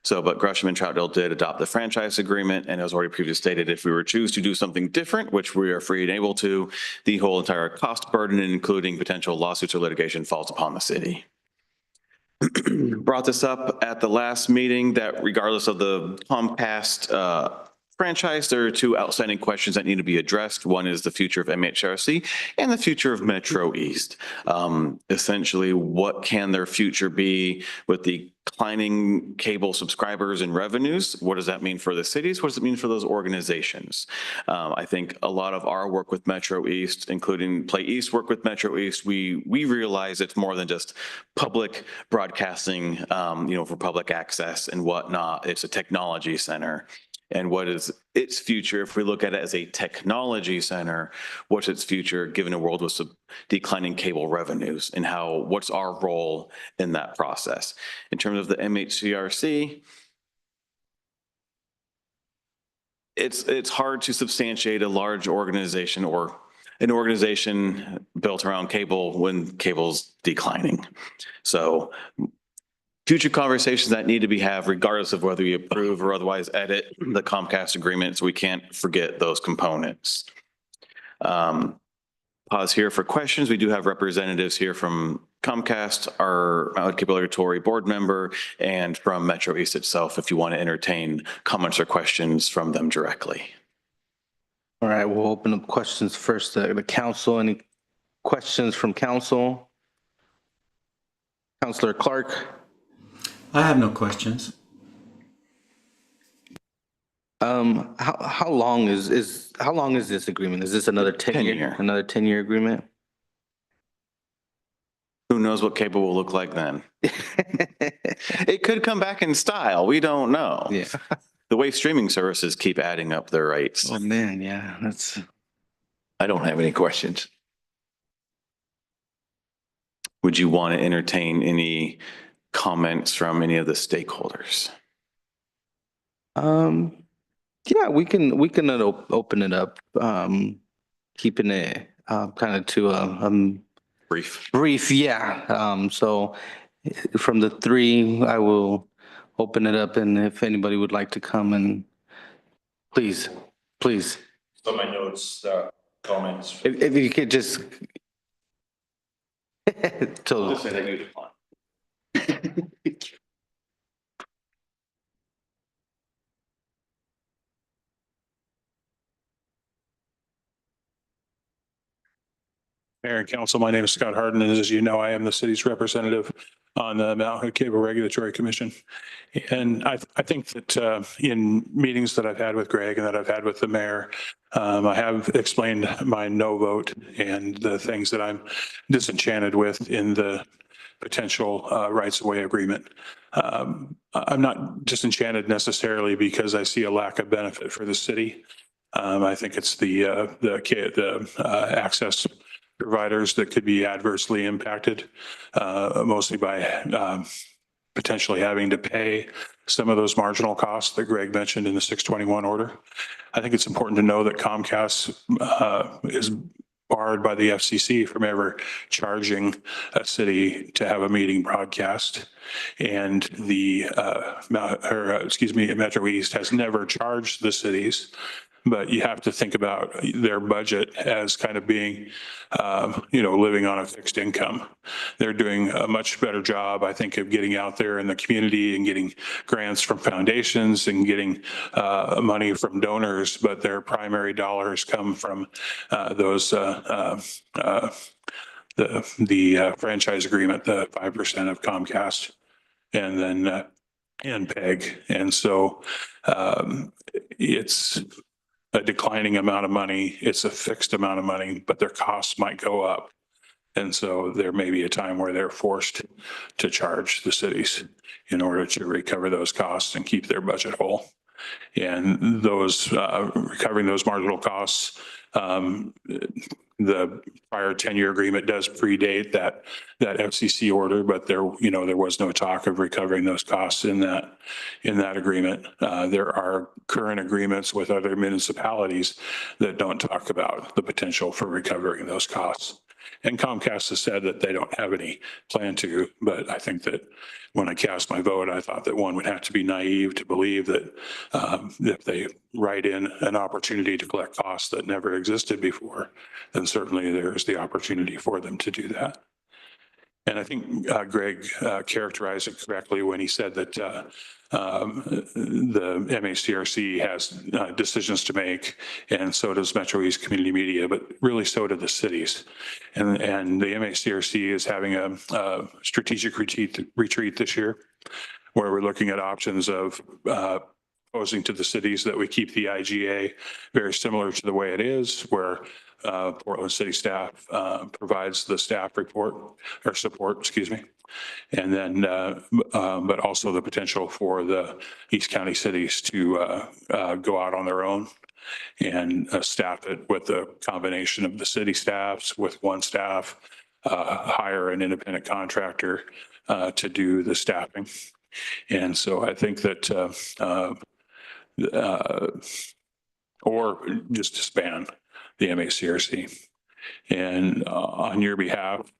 So, but Gresham and Troutdale did adopt the franchise agreement, and as already previously stated, if we were to choose to do something different, which we are free and able to, the whole entire cost burden, including potential lawsuits or litigation, falls upon the city. Brought this up at the last meeting that regardless of the Comcast franchise, there are two outstanding questions that need to be addressed. One is the future of MHRC and the future of Metro East. Essentially, what can their future be with the declining cable subscribers and revenues? What does that mean for the cities? What does it mean for those organizations? I think a lot of our work with Metro East, including Play East work with Metro East, we realize it's more than just public broadcasting, for public access and whatnot. It's a technology center. And what is its future? If we look at it as a technology center, what's its future given a world with declining cable revenues, and what's our role in that process? In terms of the MHCRC, it's hard to substantiate a large organization or an organization built around cable when cable's declining. So future conversations that need to be had, regardless of whether we approve or otherwise edit the Comcast agreement, so we can't forget those components. Pause here for questions. We do have representatives here from Comcast, our Mountain Cable Regulatory board member, and from Metro East itself, if you want to entertain comments or questions from them directly. All right, we'll open up questions first. The council, any questions from council? Councilor Clark? I have no questions. How long is this agreement? Is this another 10-year? Another 10-year agreement? Who knows what cable will look like then? It could come back in style. We don't know. Yeah. The way streaming services keep adding up their rates. Oh man, yeah, I don't have any questions. Would you want to entertain any comments from any of the stakeholders? Yeah, we can open it up, keeping it kind of to a brief. Yeah. So from the three, I will open it up, and if anybody would like to come, and please. So my notes, Comments? If you could just. So, Just say that you decline. Mayor and council, my name is Scott Harden, and as you know, I am the city's representative on the Mount Hood Cable Regulatory Commission. And I think that in meetings that I've had with Greg and that I've had with the mayor, I have explained my no vote and the things that I'm disenchanted with in the potential rights of way agreement. I'm not disenchanted necessarily because I see a lack of benefit for the city. I think it's the access providers that could be adversely impacted, mostly by potentially having to pay some of those marginal costs that Greg mentioned in the 621 order. I think it's important to know that Comcast is barred by the FCC from ever charging a city to have a meeting broadcast. And the, Metro East has never charged the cities. But you have to think about their budget as kind of being, living on a fixed income. They're doing a much better job, I think, of getting out there in the community and getting grants from foundations and getting money from donors. But their primary dollars come from those the franchise agreement, the 5% of Comcast, and then and PEG. And so it's a declining amount of money. It's a fixed amount of money, but their costs might go up. And so there may be a time where they're forced to charge the cities in order to recover those costs and keep their budget whole. And those recovering those marginal costs, the prior 10-year agreement does predate that FCC order, but there was no talk of recovering those costs in that agreement. There are current agreements with other municipalities that don't talk about the potential for recovering those costs. And Comcast has said that they don't have any plan to, but I think that when I cast my vote, I thought that one would have to be naive to believe that if they write in an opportunity to collect costs that never existed before, then certainly there's the opportunity for them to do that. And I think Greg characterized it correctly when he said that the MACRC has decisions to make, and so does Metro East Community Media, but really so do the cities. And the MACRC is having a strategic retreat this year, where we're looking at options of proposing to the cities that we keep the IGA very similar to the way it is, where Portland City staff provides the staff report or support, excuse me. And then, but also the potential for the East County cities to go out on their own and staff it with a combination of the city staffs with one staff, hire an independent contractor to do the staffing. And so I think that, or just disband the MACRC. And on your behalf,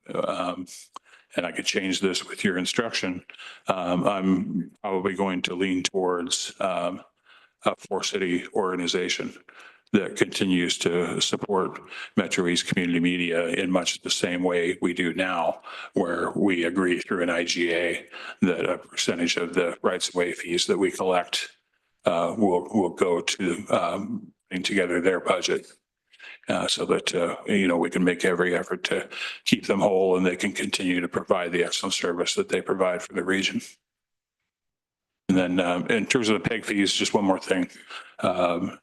and I could change this with your instruction, I'm probably going to lean towards a four-city organization that continues to support Metro East Community Media in much the same way we do now, where we agree through an IGA that a percentage of the rights of way fees that we collect will go to putting together their budget. So that, we can make every effort to keep them whole and they can continue to provide the excellent service that they provide for the region. And then in terms of the PEG fees, just one more thing. That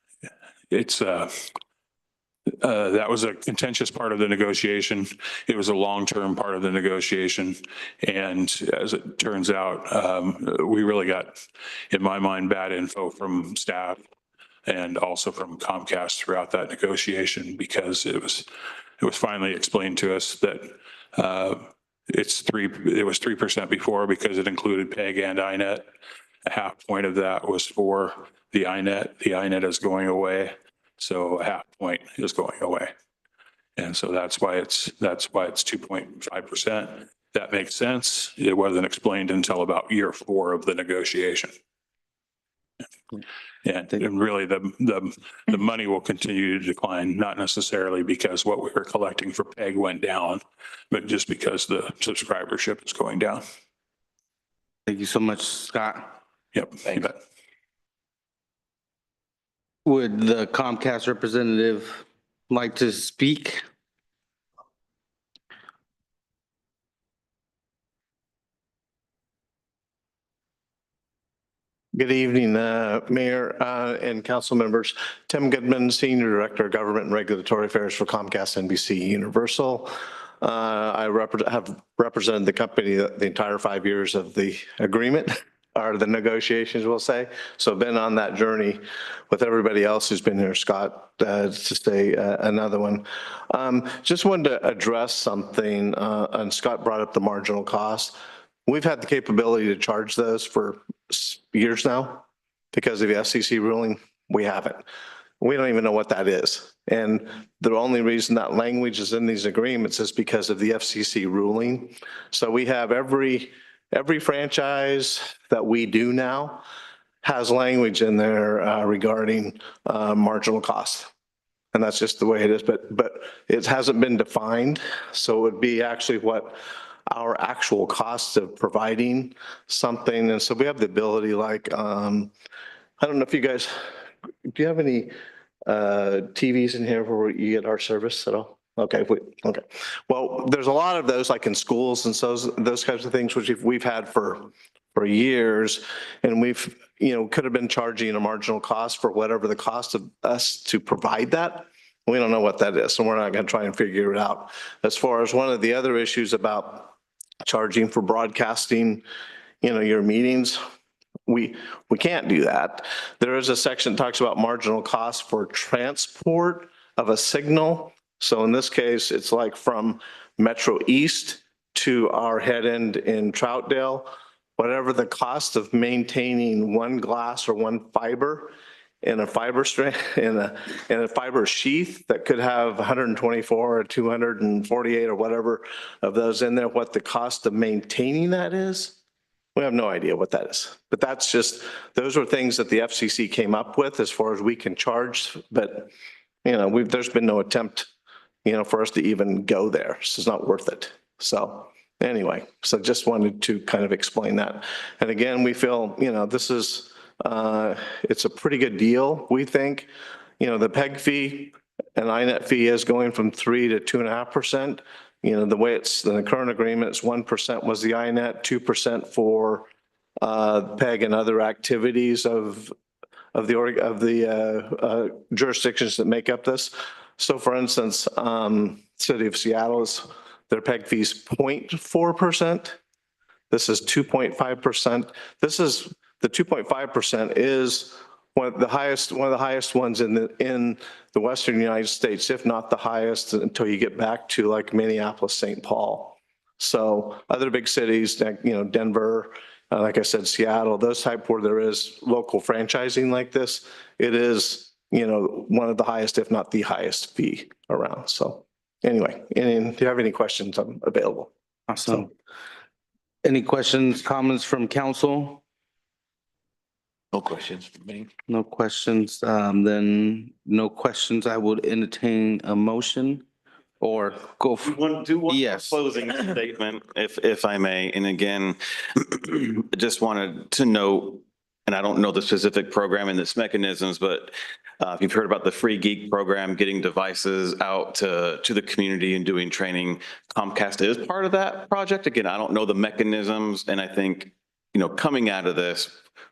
was a contentious part of the negotiation. It was a long-term part of the negotiation. And as it turns out, we really got, in my mind, bad info from staff and also from Comcast throughout that negotiation, because it was finally explained to us that it was 3% before because it included PEG and INET. A half point of that was for the INET. The INET is going away, so a half point is going away, and so that's why it's 2.5%. That makes sense. It wasn't explained until about year 4 of the negotiation. And really the money will continue to decline, not necessarily because what we were collecting for PEG went down, but just because the subscribership is going down. Thank you so much, Scott. Yep. You bet. Would the Comcast representative like to speak? Good evening, Mayor and council members. Tim Goodman, Senior Director of Government and Regulatory Affairs for Comcast NBC Universal. I have represented the company the entire 5 years of the agreement, or the negotiations, we'll say. So been on that journey with everybody else who's been here, Scott, to say another one. Just wanted to address something, and Scott brought up the marginal cost. We've had the capability to charge those for years now. Because of the FCC ruling, we haven't. We don't even know what that is. And the only reason that language is in these agreements is because of the FCC ruling. So we have every franchise that we do now has language in there regarding marginal cost. And that's just the way it is, but it hasn't been defined. So it would be actually what our actual costs of providing something. And so we have the ability, like, I don't know if you guys, do you have any TVs in here where you get our service at all? Okay, okay. Well, there's a lot of those, like in schools and so those kinds of things, which we've had for years, and we've, could have been charging a marginal cost for whatever the cost of us to provide that. We don't know what that is, and we're not going to try and figure it out. As far as one of the other issues about charging for broadcasting, your meetings, we can't do that. There is a section that talks about marginal cost for transport of a signal. So in this case, it's like from Metro East to our head end in Troutdale, whatever the cost of maintaining one glass or one fiber in a fiber strand, in a fiber sheath that could have 124 or 248 or whatever of those in there, what the cost of maintaining that is. We have no idea what that is, but that's just, those are things that the FCC came up with as far as we can charge. But, there's been no attempt, for us to even go there. So it's not worth it. So anyway, so just wanted to kind of explain that. And again, we feel, this is, it's a pretty good deal. We think, the PEG fee and INET fee is going from 3% to 2.5%. The way it's in the current agreement, it's 1% was the INET, 2% for PEG and other activities of the jurisdictions that make up this. So for instance, City of Seattle's, their PEG fees 0.4%. This is 2.5%. This is the 2.5% is one of the highest ones in the Western United States, if not the highest until you get back to like Minneapolis, St. Paul. So other big cities, Denver, like I said, Seattle, those type where there is local franchising like this, it is, one of the highest, if not the highest fee around. So anyway, and if you have any questions, I'm available. Awesome. Any questions, comments from council? No questions for me. No questions. Then no questions. I would entertain a motion or go. Do one Yes. closing statement, if I may. And again, just wanted to note, and I don't know the specific program and its mechanisms, but if you've heard about the Free Geek program, getting devices out to the community and doing training, Comcast is part of that project. Again, I don't know the mechanisms, and I think, coming out of this,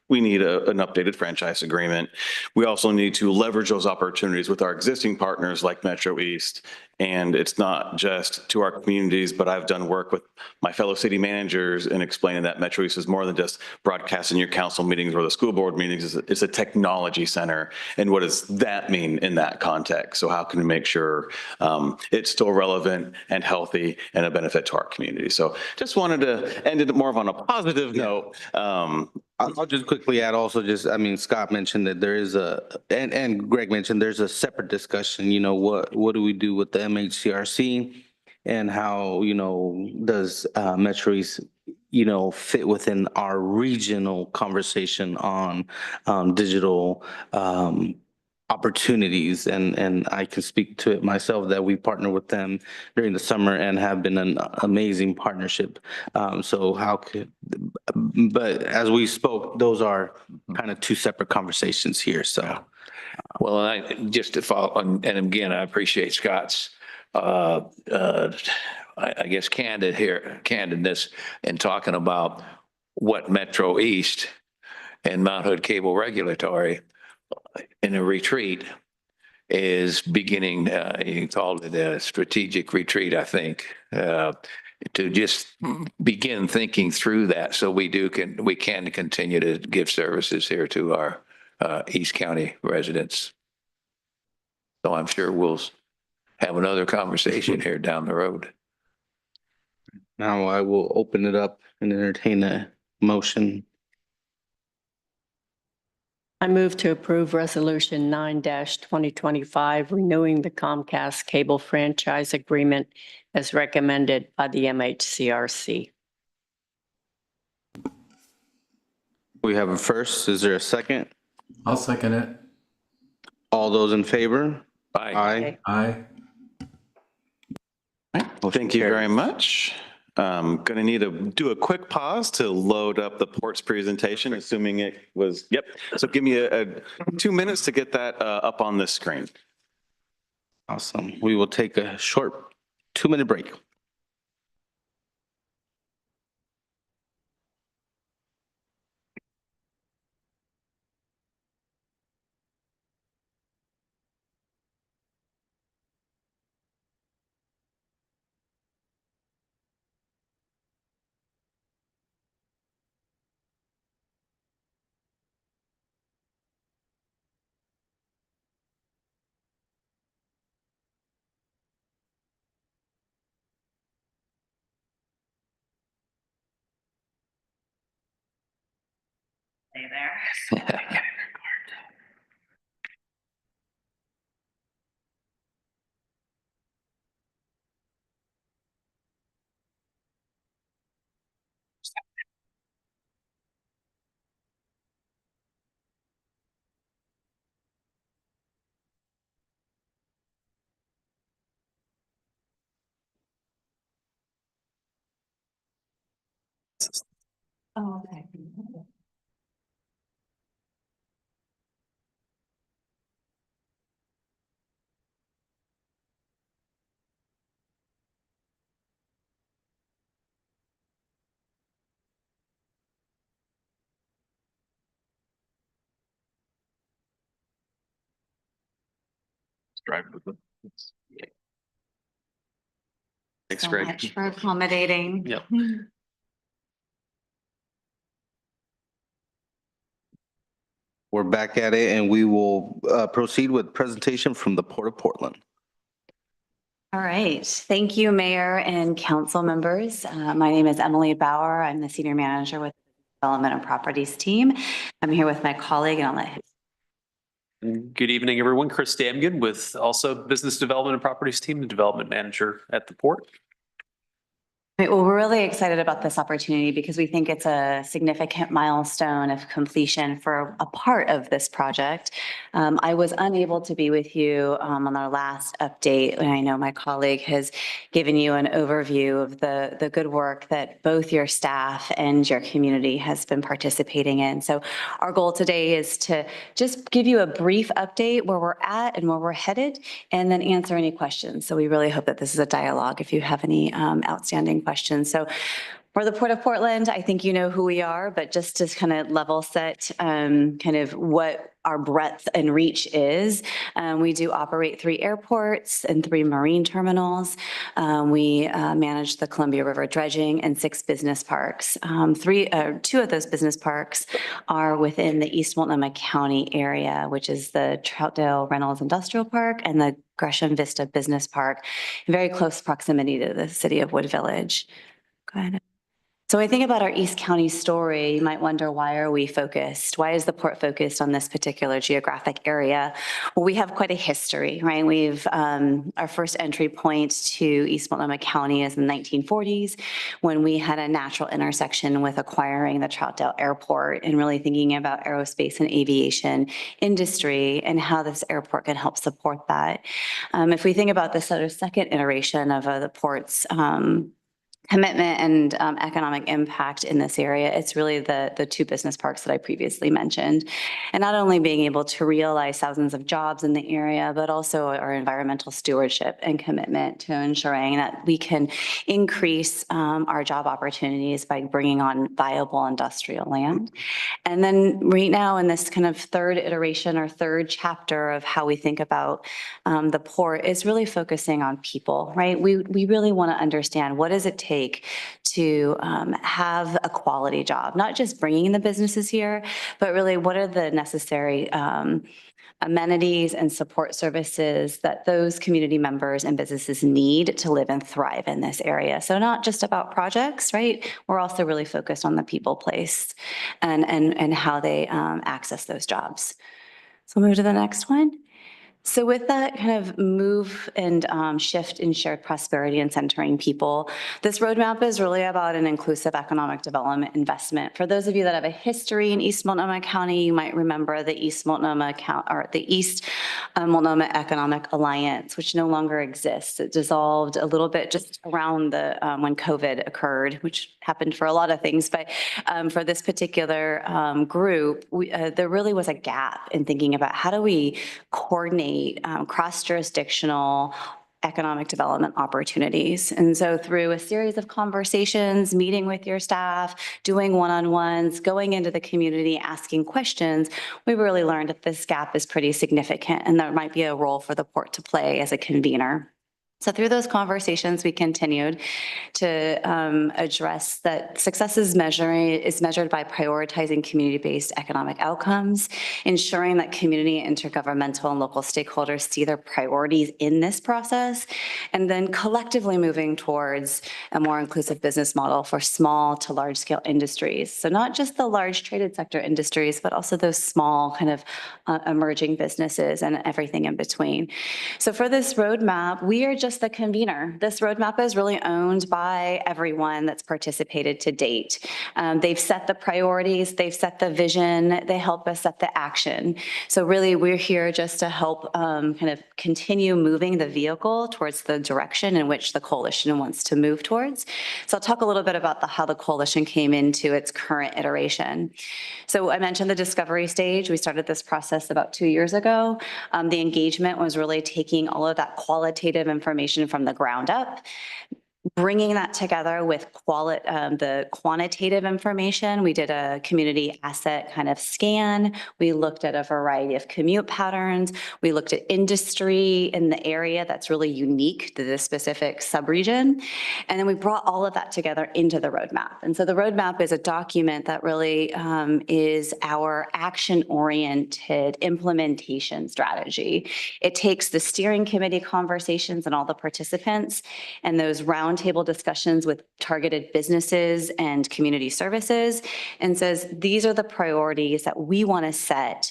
we need an updated franchise agreement. We also need to leverage those opportunities with our existing partners like Metro East. And it's not just to our communities, but I've done work with my fellow city managers in explaining that Metro East is more than just broadcasting your council meetings or the school board meetings. It's a technology center. And what does that mean in that context? So how can we make sure it's still relevant and healthy and a benefit to our community? So just wanted to end it more of on a positive note. I'll just quickly add also Scott mentioned that there is and Greg mentioned there's a separate discussion, what do we do with the MHCRC and how, does Metro East fit within our regional conversation on digital opportunities. And I can speak to it myself that we partner with them during the summer and have been an amazing partnership. But as we spoke, those are kind of two separate conversations here. So. Well, and just to follow, and again, I appreciate Scott's, I guess, candidness in talking about what Metro East and Mount Hood Cable Regulatory in a retreat is beginning, you called it a strategic retreat, I think, to just begin thinking through that so we can continue to give services here to our East County residents. So I'm sure we'll have another conversation here down the road. Now I will open it up and entertain a motion. I move to approve Resolution 9-2025, renewing the Comcast cable franchise agreement as recommended by the MHCRC. We have a first. Is there a second? I'll second it. All those in favor? Bye. Aye. Thank you very much. Going to need to do a quick pause to load up the port's presentation, assuming it was, yep. So give me a 2 minutes to get that up on this screen. Awesome. We will take a short 2-minute break. Stay there. Oh, okay. Thanks, So Greg. much for accommodating. Yep. We're back at it and we will proceed with presentation from the Port of Portland. All right. Thank you, Mayor and council members. My name is Emily Bauer. I'm the Senior Manager with the Development and Properties team. I'm here with my colleague, and I'll let him. Good evening, everyone. Chris Damgan with also Business Development and Properties team, the Development Manager at the Port. Right, well, we're really excited about this opportunity because we think it's a significant milestone of completion for a part of this project. I was unable to be with you on our last update, and I know my colleague has given you an overview of the good work that both your staff and your community has been participating in. So our goal today is to just give you a brief update where we're at and where we're headed, and then answer any questions. So we really hope that this is a dialogue if you have any outstanding questions. So for the Port of Portland, I think you know who we are, but just to kind of level set kind of what our breadth and reach is. We do operate 3 airports and 3 marine terminals. We manage the Columbia River dredging and 6 business parks. 2 of those business parks are within the East Multnomah County area, which is the Troutdale Reynolds Industrial Park and the Gresham Vista Business Park, in very close proximity to the city of Wood Village. Go ahead. So when I think about our East County story, you might wonder, why are we focused? Why is the port focused on this particular geographic area? Well, we have quite a history, right? We've, our first entry point to East Multnomah County is in the 1940s, when we had a natural intersection with acquiring the Troutdale Airport and really thinking about aerospace and aviation industry and how this airport can help support that. If we think about the sort of second iteration of the port's commitment and economic impact in this area, it's really the two business parks that I previously mentioned. And not only being able to realize thousands of jobs in the area, but also our environmental stewardship and commitment to ensuring that we can increase our job opportunities by bringing on viable industrial land. And then right now in this kind of third iteration or third chapter of how we think about the port is really focusing on people, right? We really want to understand, what does it take to have a quality job, not just bringing in the businesses here, but really what are the necessary amenities and support services that those community members and businesses need to live and thrive in this area. So not just about projects, right? We're also really focused on the people place and how they access those jobs. So we'll move to the next one. So with that kind of move and shift in shared prosperity and centering people, this roadmap is really about an inclusive economic development investment. For those of you that have a history in East Multnomah County, you might remember the East Multnomah Multnomah Economic Alliance, which no longer exists. It dissolved a little bit just around the when COVID occurred, which happened for a lot of things. But for this particular group, there really was a gap in thinking about how do we coordinate cross-jurisdictional economic development opportunities. And so through a series of conversations, meeting with your staff, doing one-on-ones, going into the community, asking questions, we really learned that this gap is pretty significant and there might be a role for the port to play as a convener. So through those conversations, we continued to address that success is measured by prioritizing community-based economic outcomes, ensuring that community, intergovernmental, and local stakeholders see their priorities in this process, and then collectively moving towards a more inclusive business model for small to large-scale industries. So not just the large traded sector industries, but also those small kind of emerging businesses and everything in between. So for this roadmap, we are just the convener. This roadmap is really owned by everyone that's participated to date. They've set the priorities, they've set the vision, they help us set the action. So really we're here just to help kind of continue moving the vehicle towards the direction in which the coalition wants to move towards. So I'll talk a little bit about how the coalition came into its current iteration. So I mentioned the discovery stage. We started this process about 2 years ago. The engagement was really taking all of that qualitative information from the ground up, bringing that together with the quantitative information. We did a community asset kind of scan. We looked at a variety of commute patterns. We looked at industry in the area that's really unique to this specific subregion. And then we brought all of that together into the roadmap. And so the roadmap is a document that really is our action-oriented implementation strategy. It takes the steering committee conversations and all the participants and those roundtable discussions with targeted businesses and community services and says, these are the priorities that we want to set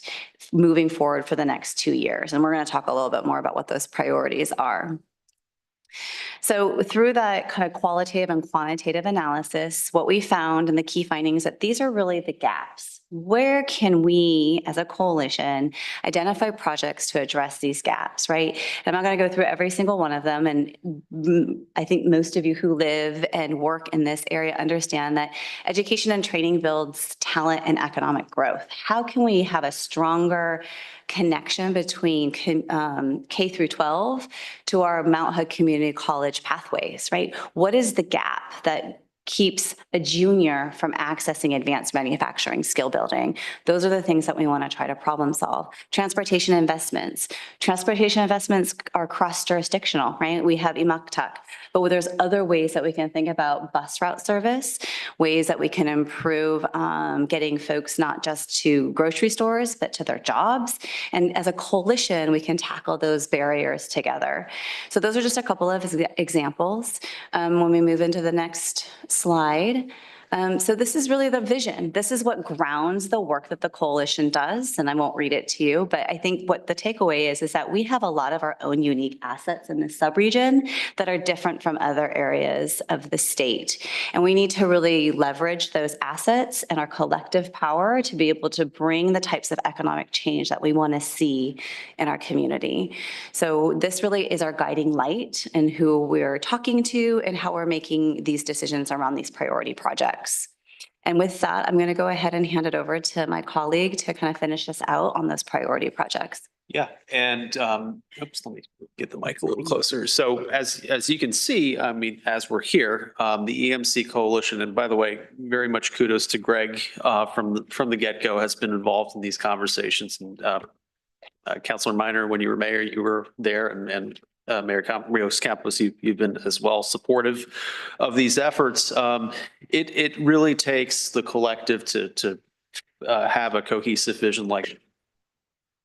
moving forward for the next 2 years. And we're going to talk a little bit more about what those priorities are. So through that kind of qualitative and quantitative analysis, what we found and the key findings that these are really the gaps. Where can we, as a coalition, identify projects to address these gaps, right? I'm not going to go through every single one of them. And I think most of you who live and work in this area understand that education and training builds talent and economic growth. How can we have a stronger connection between K through 12 to our Mount Hood Community College pathways, right? What is the gap that keeps a junior from accessing advanced manufacturing skill building? Those are the things that we want to try to problem solve. Transportation investments. Transportation investments are cross-jurisdictional, right? We have Imaktuk, but there's other ways that we can think about bus route service, ways that we can improve getting folks not just to grocery stores, but to their jobs. And as a coalition, we can tackle those barriers together. So those are just a couple of examples. When we move into the next slide, So this is really the vision. This is what grounds the work that the coalition does, and I won't read it to you, but I think what the takeaway is that we have a lot of our own unique assets in this subregion that are different from other areas of the state. And we need to really leverage those assets and our collective power to be able to bring the types of economic change that we want to see in our community. So this really is our guiding light in who we're talking to and how we're making these decisions around these priority projects. And with that, I'm going to go ahead and hand it over to my colleague to kind of finish us out on those priority projects. Yeah, and oops, let me get the mic a little closer. So as you can see, I mean, as we're here, the EMC Coalition, and by the way, very much kudos to Greg from the get-go, has been involved in these conversations. And Councilor Minor, when you were mayor, you were there, and Mayor Rios Campos, you've been as well supportive of these efforts. It really takes the collective to have a cohesive vision, like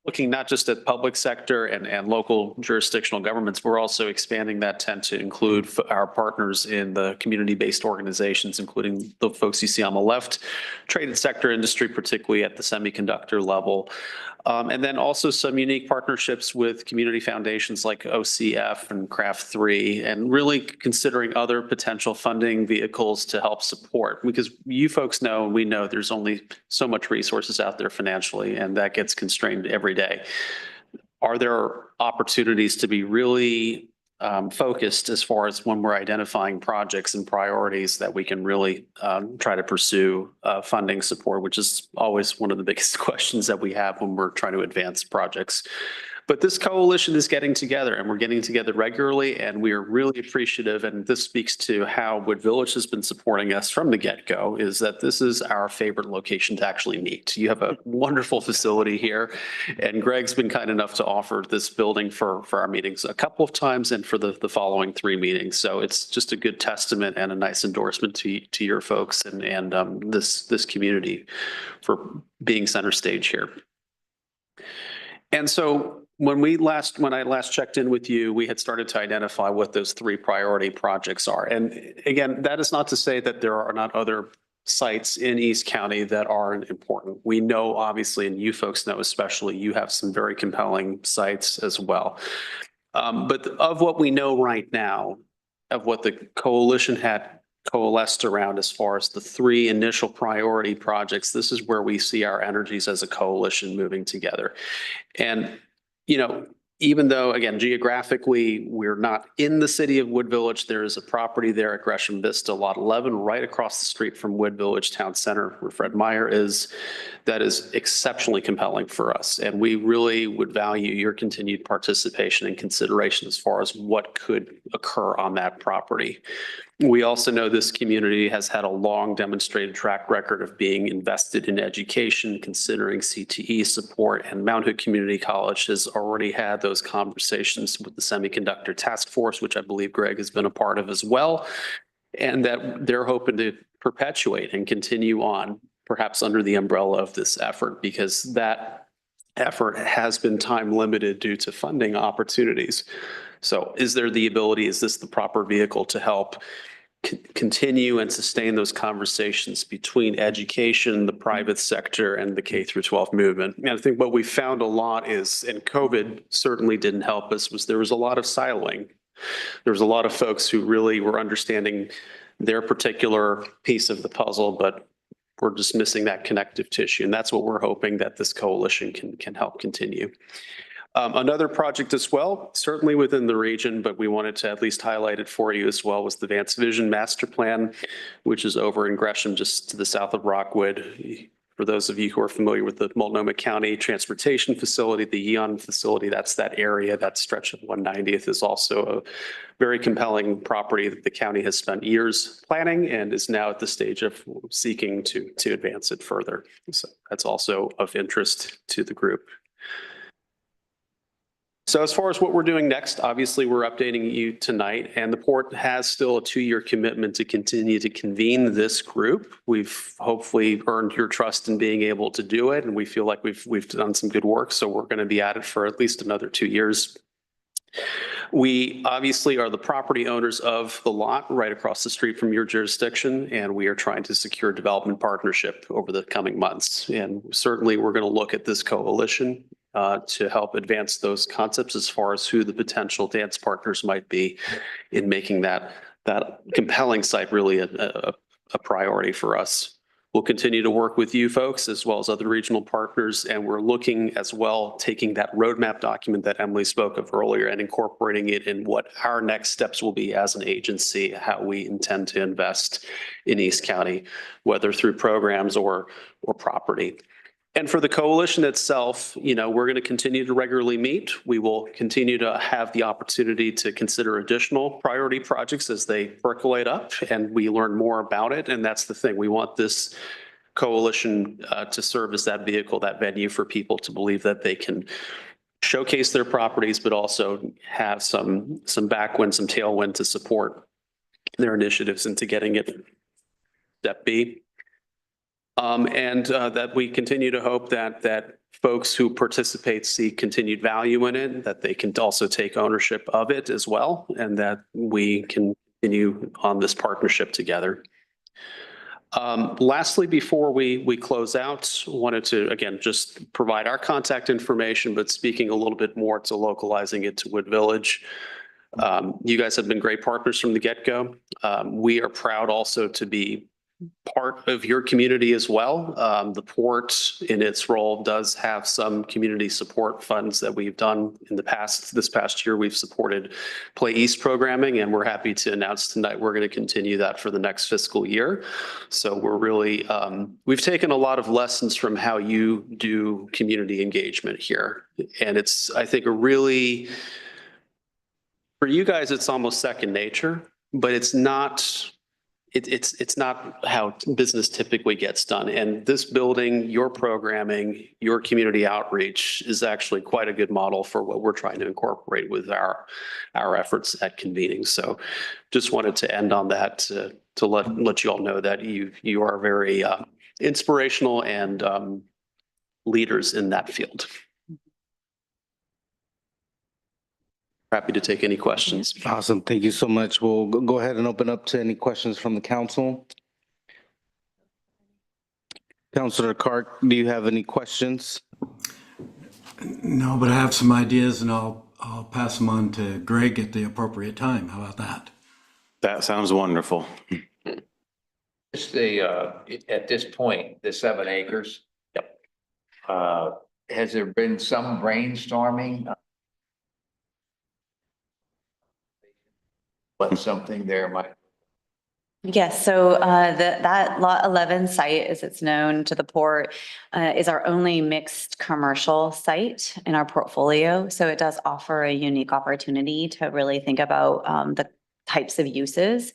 looking not just at public sector and local jurisdictional governments, we're also expanding that tent to include our partners in the community-based organizations, including the folks you see on the left, trade and sector industry, particularly at the semiconductor level. And then also some unique partnerships with community foundations like OCF and Craft 3, and really considering other potential funding vehicles to help support, because you folks know, and we know, there's only so much resources out there financially, and that gets constrained every day. Are there opportunities to be really focused as far as when we're identifying projects and priorities that we can really try to pursue funding support, which is always one of the biggest questions that we have when we're trying to advance projects. But this coalition is getting together, and we're getting together regularly, and we are really appreciative. And this speaks to how Wood Village has been supporting us from the get-go, is that this is our favorite location to actually meet. You have a wonderful facility here, and Greg's been kind enough to offer this building for our meetings a couple of times and for the following 3 meetings. So it's just a good testament and a nice endorsement to your folks and this community for being center stage here. And so when I last checked in with you, we had started to identify what those 3 priority projects are. And again, that is not to say that there are not other sites in East County that are important. We know, obviously, and you folks know especially, you have some very compelling sites as well. But of what we know right now, of what the coalition had coalesced around as far as the 3 initial priority projects, this is where we see our energies as a coalition moving together. And you know, even though, again, geographically, we're not in the city of Wood Village, there is a property there at Gresham Vista, Lot 11, right across the street from Wood Village Town Center, where Fred Meyer is, that is exceptionally compelling for us. And we really would value your continued participation and consideration as far as what could occur on that property. We also know this community has had a long demonstrated track record of being invested in education, considering CTE support, and Mount Hood Community College has already had those conversations with the Semiconductor Task Force, which I believe Greg has been a part of as well, and that they're hoping to perpetuate and continue on, perhaps under the umbrella of this effort, because that effort has been time limited due to funding opportunities. So is there the ability, is this the proper vehicle to help continue and sustain those conversations between education, the private sector, and the K through 12 movement? And I think what we found a lot is, and COVID certainly didn't help us, was there was a lot of siloing. There was a lot of folks who really were understanding their particular piece of the puzzle, but we're just missing that connective tissue. And that's what we're hoping that this coalition can help continue. Another project as well, certainly within the region, but we wanted to at least highlight it for you as well, was the Vance Vision Master Plan, which is over in Gresham, just to the south of Rockwood. For those of you who are familiar with the Multnomah County Transportation Facility, the Eon facility, that's that area, that stretch of 190th is also a very compelling property that the county has spent years planning and is now at the stage of seeking to advance it further. So that's also of interest to the group. So as far as what we're doing next, obviously we're updating you tonight, and the port has still a 2-year commitment to continue to convene this group. We've hopefully earned your trust in being able to do it, and we feel like we've done some good work, so we're going to be at it for at least another 2 years. We obviously are the property owners of the lot right across the street from your jurisdiction, and we are trying to secure development partnership over the coming months. And certainly, we're going to look at this coalition to help advance those concepts as far as who the potential dance partners might be in making that compelling site really a priority for us. We'll continue to work with you folks as well as other regional partners, and we're looking as well, taking that roadmap document that Emily spoke of earlier and incorporating it in what our next steps will be as an agency, how we intend to invest in East County, whether through programs or property. And for the coalition itself, we're going to continue to regularly meet. We will continue to have the opportunity to consider additional priority projects as they percolate up and we learn more about it. And that's the thing. We want this coalition to serve as that vehicle, that venue for people to believe that they can showcase their properties, but also have some backwind, some tailwind to support their initiatives into getting it step B. And that we continue to hope that folks who participate see continued value in it, that they can also take ownership of it as well, and that we can continue on this partnership together. Lastly, before we close out, wanted to, again, just provide our contact information, but speaking a little bit more to localizing it to Wood Village. You guys have been great partners from the get-go. We are proud also to be part of your community as well. The port in its role does have some community support funds that we've done in the past. This past year, we've supported Play East programming, and we're happy to announce tonight we're going to continue that for the next fiscal year. So we're really, we've taken a lot of lessons from how you do community engagement here. And it's, I think, for you guys, it's almost second nature, but it's not how business typically gets done. And this building, your programming, your community outreach is actually quite a good model for what we're trying to incorporate with our efforts at convening. So just wanted to end on that to let you all know that you are very inspirational and leaders in that field. Happy to take any questions. Awesome. Thank you so much. We'll go ahead and open up to any questions from the council. Councilor Clark, do you have any questions? No, but I have some ideas and I'll pass them on to Greg at the appropriate time. How about that? That sounds wonderful. Just at this point, the 7 acres. Yep. Has there been some brainstorming? But something there might. Yes, so that Lot 11 site, as it's known to the port, is our only mixed commercial site in our portfolio. So it does offer a unique opportunity to really think about the types of uses.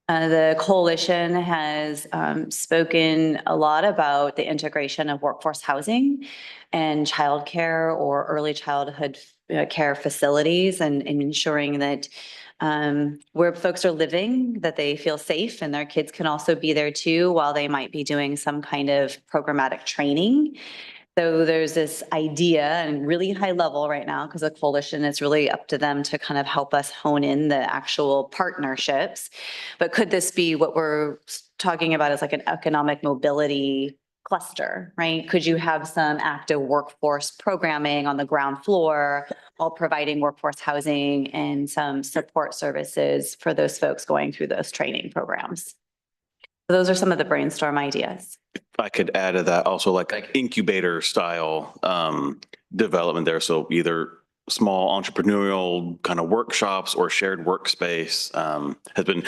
The coalition has spoken a lot about the integration of workforce housing and childcare or early childhood care facilities and ensuring that where folks are living, that they feel safe and their kids can also be there too, while they might be doing some kind of programmatic training. So there's this idea and really high level right now, because the coalition is really up to them to kind of help us hone in the actual partnerships. But could this be what we're talking about as like an economic mobility cluster, right? Could you have some active workforce programming on the ground floor while providing workforce housing and some support services for those folks going through those training programs? So those are some of the brainstorm ideas. I could add to that also like incubator style development there. So either small entrepreneurial kind of workshops or shared workspace has been,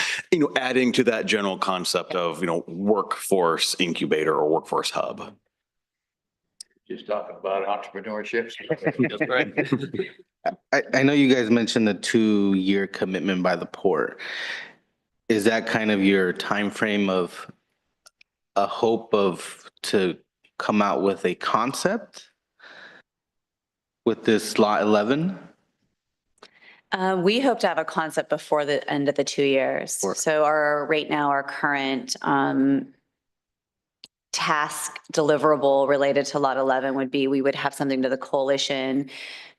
adding to that general concept of, workforce incubator or workforce hub. Just talking about entrepreneurship. I know you guys mentioned the 2-year commitment by the port. Is that kind of your time frame of a hope to come out with a concept with this Lot 11? We hope to have a concept before the end of the 2 years. So right now, our current task deliverable related to Lot 11 would be, we would have something to the coalition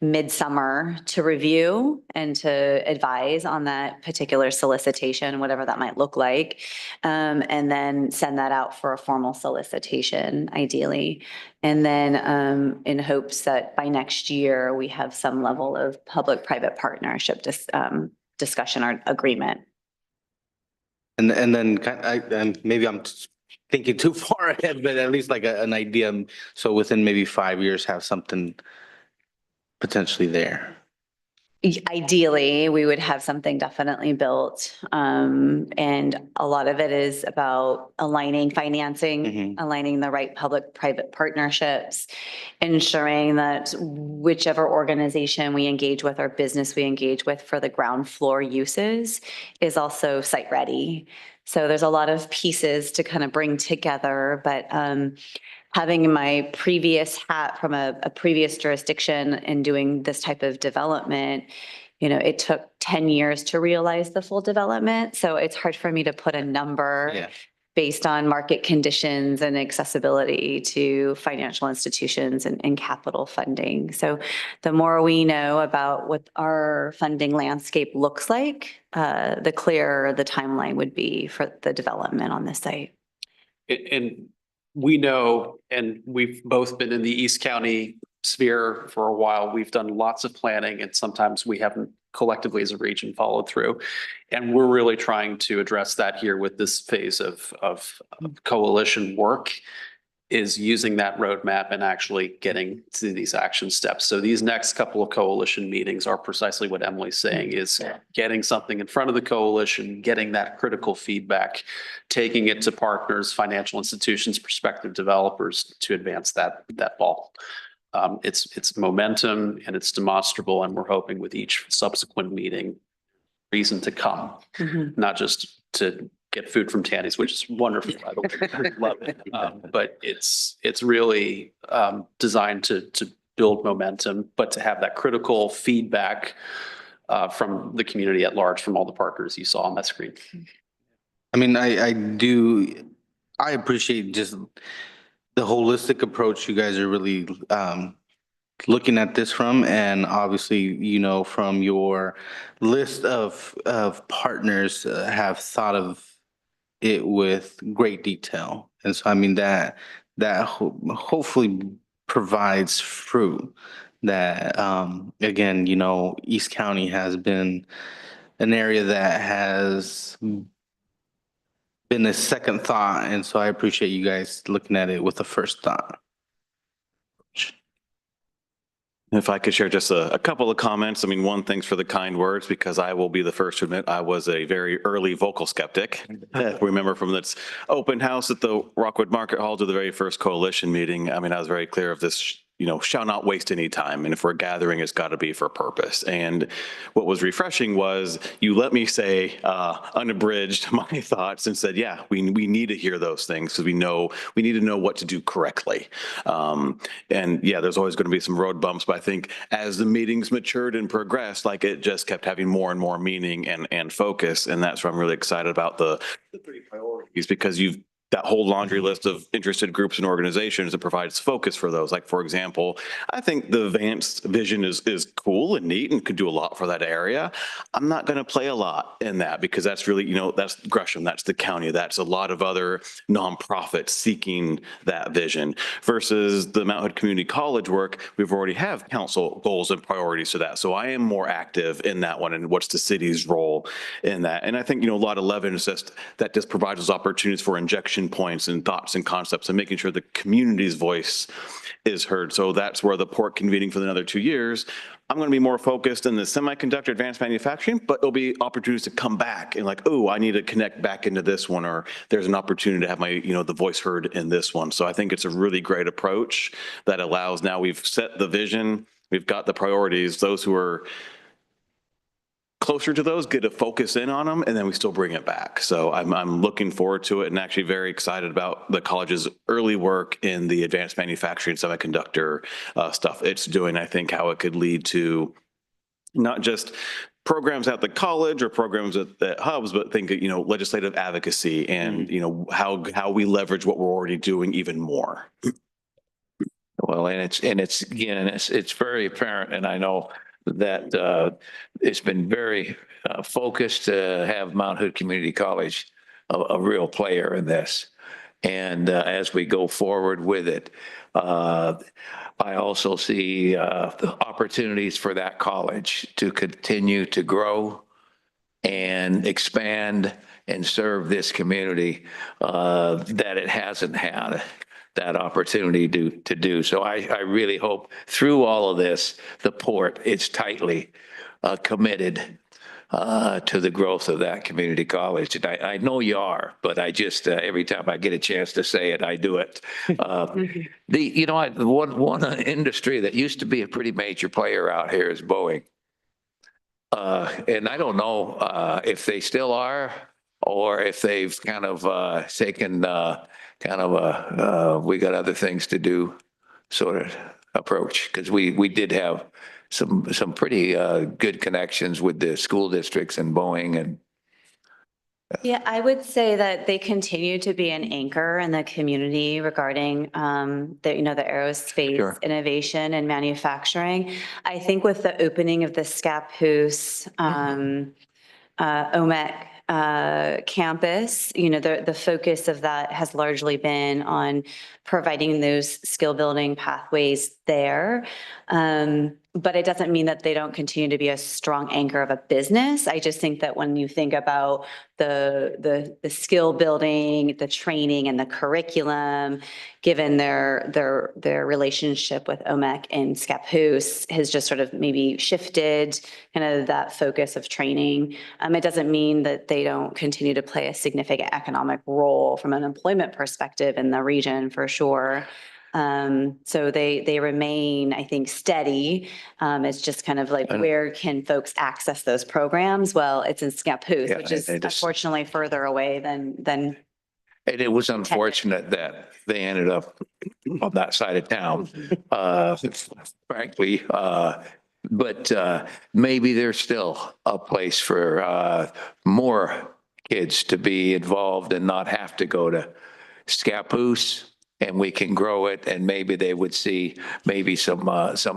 midsummer to review and to advise on that particular solicitation, whatever that might look like. And then send that out for a formal solicitation, ideally. And then in hopes that by next year, we have some level of public-private partnership discussion or agreement. And then and maybe I'm thinking too far ahead, but at least like an idea. So within maybe 5 years, have something potentially there. Ideally, we would have something definitely built. And a lot of it is about aligning financing, aligning the right public-private partnerships, ensuring that whichever organization we engage with or business we engage with for the ground floor uses is also site ready. So there's a lot of pieces to kind of bring together, but having my previous hat from a previous jurisdiction and doing this type of development, it took 10 years to realize the full development. So it's hard for me to put a number based on market conditions and accessibility to financial institutions and capital funding. So the more we know about what our funding landscape looks like, the clearer the timeline would be for the development on this site. And we know, and we've both been in the East County sphere for a while. We've done lots of planning, and sometimes we haven't collectively as a region followed through. And we're really trying to address that here with this phase of coalition work, is using that roadmap and actually getting to these action steps. So these next couple of coalition meetings are precisely what Emily's saying, is getting something in front of the coalition, getting that critical feedback, taking it to partners, financial institutions, prospective developers to advance that ball. It's momentum and it's demonstrable, and we're hoping with each subsequent meeting, reason to come, not just to get food from Tanny's, which is wonderful, by the way. Love it. But it's really designed to build momentum, but to have that critical feedback from the community at large, from all the partners you saw on that screen. I mean, I appreciate just the holistic approach you guys are really looking at this from, and obviously, from your list of partners have thought of it with great detail. And so, I mean, that hopefully provides fruit that, again, East County has been an area that has been a second thought. And so I appreciate you guys looking at it with a first thought. If I could share just a couple of comments. I mean, one, thanks for the kind words, because I will be the first to admit I was a very early vocal skeptic. Remember from this open house at the Rockwood Market Hall to the very first coalition meeting. I mean, I was very clear of this, shall not waste any time. And if we're gathering, it's got to be for purpose. And what was refreshing was you let me say, unabridged my thoughts and said, yeah, we need to hear those things, because we need to know what to do correctly. And yeah, there's always going to be some road bumps, but I think as the meetings matured and progressed, like, it just kept having more and more meaning and focus. And that's why I'm really excited about the 3 priorities, because that whole laundry list of interested groups and organizations that provides focus for those. Like, for example, I think the advanced vision is cool and neat and could do a lot for that area. I'm not going to play a lot in that, because that's really, that's Gresham, that's the county, that's a lot of other nonprofits seeking that vision, versus the Mount Hood Community College work. We've already have council goals and priorities to that. So I am more active in that one, and what's the city's role in that. And I think, Lot 11 is just provides those opportunities for injection points and thoughts and concepts, and making sure the community's voice is heard. So that's where the port convening for another 2 years, I'm going to be more focused in the semiconductor advanced manufacturing, but there'll be opportunities to come back and like, oh, I need to connect back into this one, or there's an opportunity to have my, the voice heard in this one. So I think it's a really great approach that allows, now we've set the vision, we've got the priorities, those who are closer to those get to focus in on them, and then we still bring it back. So I'm looking forward to it, and actually very excited about the college's early work in the advanced manufacturing semiconductor stuff it's doing. I think how it could lead to not just programs at the college or programs at hubs, but think, legislative advocacy and, how we leverage what we're already doing even more. Well, and it's again, it's very apparent, and I know that it's been very focused to have Mount Hood Community College a real player in this. And as we go forward with it, I also see the opportunities for that college to continue to grow and expand and serve this community that it hasn't had that opportunity to do. So I really hope through all of this, the port is tightly committed to the growth of that community college. And I know you are, but I just, every time I get a chance to say it, I do it. One industry that used to be a pretty major player out here is Boeing. And I don't know if they still are, or if they've kind of taken we got other things to do sort of approach, because we did have some pretty good connections with the school districts and Boeing. And Yeah, I would say that they continue to be an anchor in the community regarding the aerospace Sure. innovation and manufacturing. I think with the opening of the Scappoose OMEC campus, the focus of that has largely been on providing those skill building pathways there. But it doesn't mean that they don't continue to be a strong anchor of a business. I just think that when you think about the skill building, the training and the curriculum, given their relationship with OMEC and Scappoose has just sort of maybe shifted kind of that focus of training. It doesn't mean that they don't continue to play a significant economic role from an employment perspective in the region, for sure. So they remain, I think, steady. It's just kind of like, where can folks access those programs? Well, it's in Scappoose, which is unfortunately further away than. And it was unfortunate that they ended up on that side of town, frankly. But maybe there's still a place for more kids to be involved and not have to go to Scappoose, and we can grow it, and maybe they would see maybe some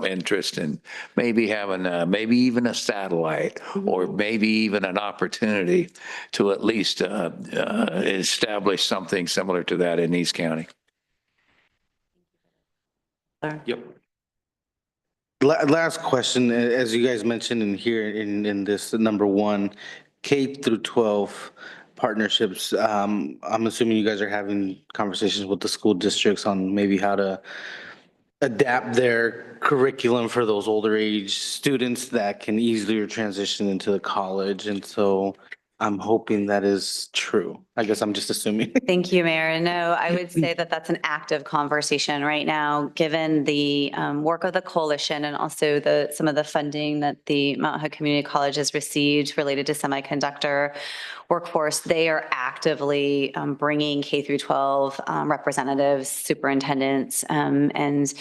interest in maybe having maybe even a satellite, or maybe even an opportunity to at least establish something similar to that in East County. Yep. Last question, as you guys mentioned in here in this number one, K through 12 partnerships. I'm assuming you guys are having conversations with the school districts on maybe how to adapt their curriculum for those older age students that can easier transition into the college. And so I'm hoping that is true. I guess I'm just assuming. Thank you, Mayor. No, I would say that that's an active conversation right now, given the work of the coalition and also some of the funding that the Mount Hood Community College has received related to semiconductor workforce. They are actively bringing K through 12 representatives, superintendents, and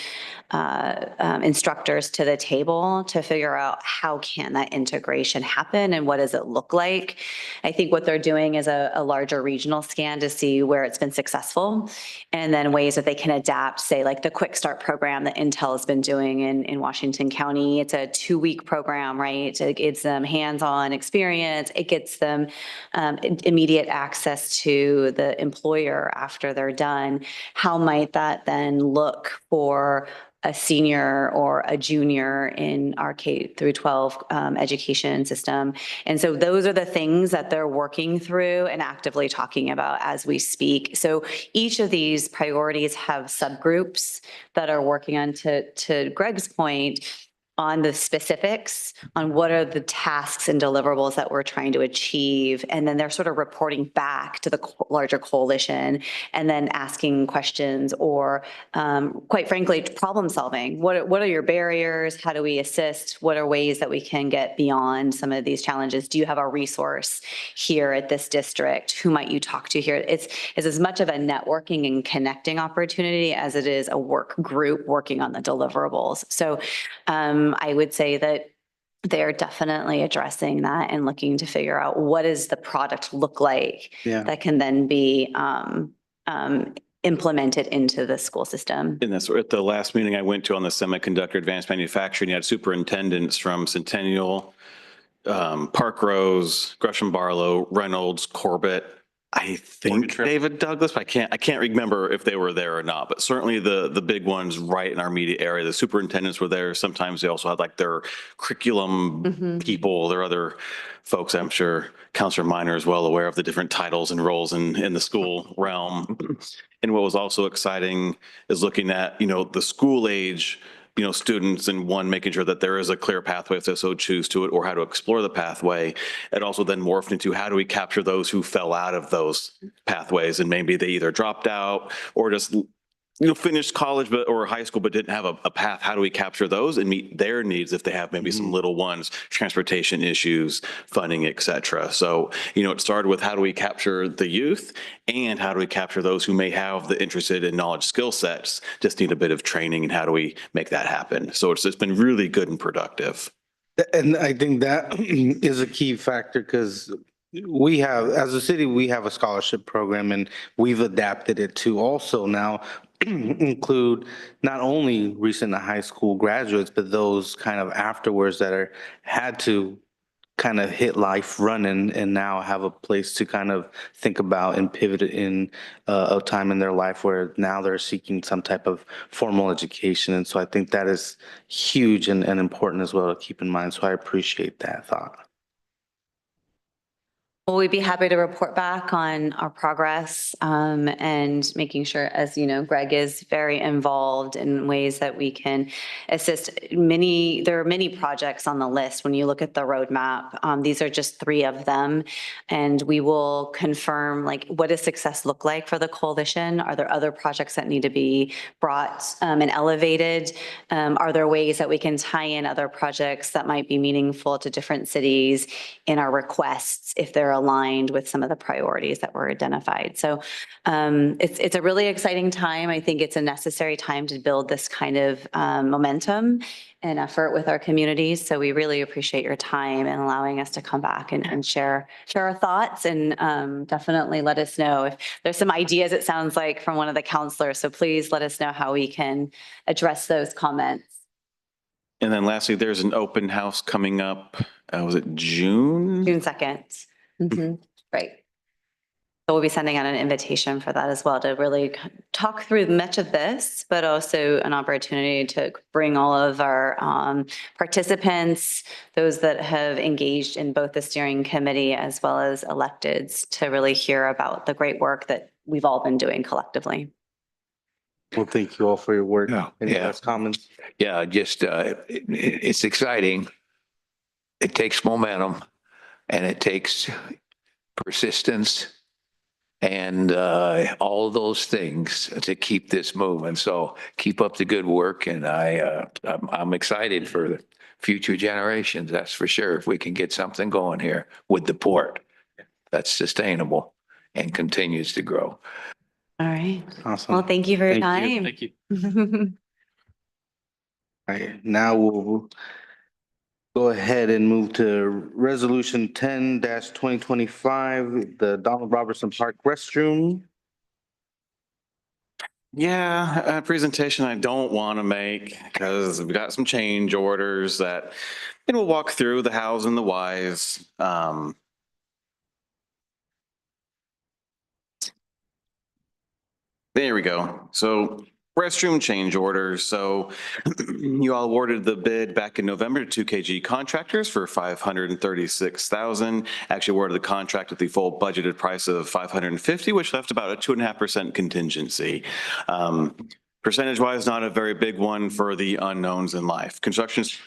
instructors to the table to figure out how can that integration happen and what does it look like. I think what they're doing is a larger regional scan to see where it's been successful, and then ways that they can adapt, say like the Quick Start program that Intel has been doing in Washington County. It's a 2-week program, right? It gives them hands-on experience. It gets them immediate access to the employer after they're done. How might that then look for a senior or a junior in our K through 12 education system? And so those are the things that they're working through and actively talking about as we speak. So each of these priorities have subgroups that are working on, to Greg's point, on the specifics on what are the tasks and deliverables that we're trying to achieve. And then they're sort of reporting back to the larger coalition and then asking questions or quite frankly, problem solving. What are your barriers? How do we assist? What are ways that we can get beyond some of these challenges? Do you have a resource here at this district? Who might you talk to here? It's as much of a networking and connecting opportunity as it is a work group working on the deliverables. So I would say that they're definitely addressing that and looking to figure out what does the product look like Yeah. that can then be implemented into the school system. And that's at the last meeting I went to on the semiconductor advanced manufacturing, you had superintendents from Centennial, Park Rose, Gresham Barlow, Reynolds, Corbett. I think Trip. David Douglas, but I can't remember if they were there or not, but certainly the big ones right in our immediate area, the superintendents were there. Sometimes they also had like their curriculum people, their other folks. I'm sure Counselor Minor is well aware of the different titles and roles in the school realm. And what was also exciting is looking at, the school age students, and one, making sure that there is a clear pathway if they so choose to it, or how to explore the pathway. And also then morphed into how do we capture those who fell out of those pathways and maybe they either dropped out or just finished college or high school but didn't have a path. How do we capture those and meet their needs if they have maybe some little ones, transportation issues, funding, et cetera. So, it started with how do we capture the youth and how do we capture those who may have the interested in knowledge skill sets, just need a bit of training, and how do we make that happen? So it's been really good and productive. And I think that is a key factor because we have, as a city, we have a scholarship program and we've adapted it to also now include not only recent high school graduates, but those kind of afterwards that had to kind of hit life running and now have a place to kind of think about and pivot in a time in their life where now they're seeking some type of formal education. And so I think that is huge and important as well to keep in mind. So I appreciate that thought. Well, we'd be happy to report back on our progress and making sure, as you know, Greg is very involved in ways that we can assist. There are many projects on the list. When you look at the roadmap, these are just 3 of them. And we will confirm, what does success look like for the coalition? Are there other projects that need to be brought and elevated? Are there ways that we can tie in other projects that might be meaningful to different cities in our requests if they're aligned with some of the priorities that were identified? So it's a really exciting time. I think it's a necessary time to build this kind of momentum and effort with our communities. So we really appreciate your time and allowing us to come back and share our thoughts, and definitely let us know if there's some ideas, it sounds like, from one of the counselors. So please let us know how we can address those comments. And then lastly, there's an open house coming up. Was it June? June 2nd. Right. So we'll be sending out an invitation for that as well, to really talk through much of this, but also an opportunity to bring all of our participants, those that have engaged in both the steering committee as well as electeds, to really hear about the great work that we've all been doing collectively. Well, thank you all for your work. Yeah. Any Yeah. last comments? Yeah, just, it's exciting. It takes momentum and it takes persistence and all of those things to keep this moving. So keep up the good work, and I'm excited for the future generations. That's for sure. If we can get something going here with the port that's sustainable and continues to grow. All right. Awesome. Well, thank you for your Thank you. time. Thank you. All right, now we'll go ahead and move to resolution 10-2025, the Donald Robertson Park restroom. Yeah, a presentation I don't want to make because we've got some change orders that, and we'll walk through the hows and the whys. There we go. So restroom change orders. So you all awarded the bid back in November to 2KG Contractors for $536,000. Actually awarded the contract at the full budgeted price of $550,000, which left about a 2.5% contingency. Percentage-wise, not a very big one for the unknowns in life. Construction's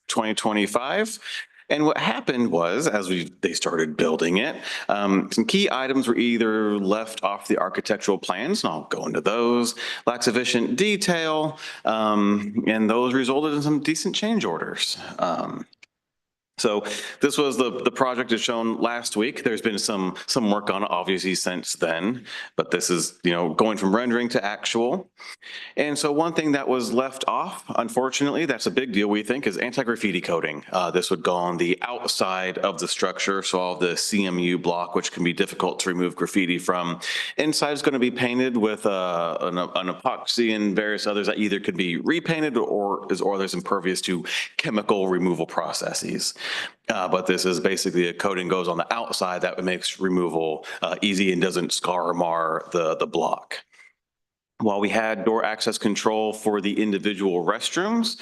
2025. And what happened was, as they started building it, some key items were either left off the architectural plans, and I'll go into those, lack sufficient detail, and those resulted in some decent change orders. So this was the project as shown last week. There's been some work on it obviously since then, but this is, going from rendering to actual. And so one thing that was left off, unfortunately, that's a big deal, we think, is anti-graffiti coating. This would go on the outside of the structure, so all of the CMU block, which can be difficult to remove graffiti from. Inside is going to be painted with an epoxy and various others that either could be repainted or there's impervious to chemical removal processes. But this is basically a coating goes on the outside that makes removal easy and doesn't scar or mar the block. While we had door access control for the individual restrooms,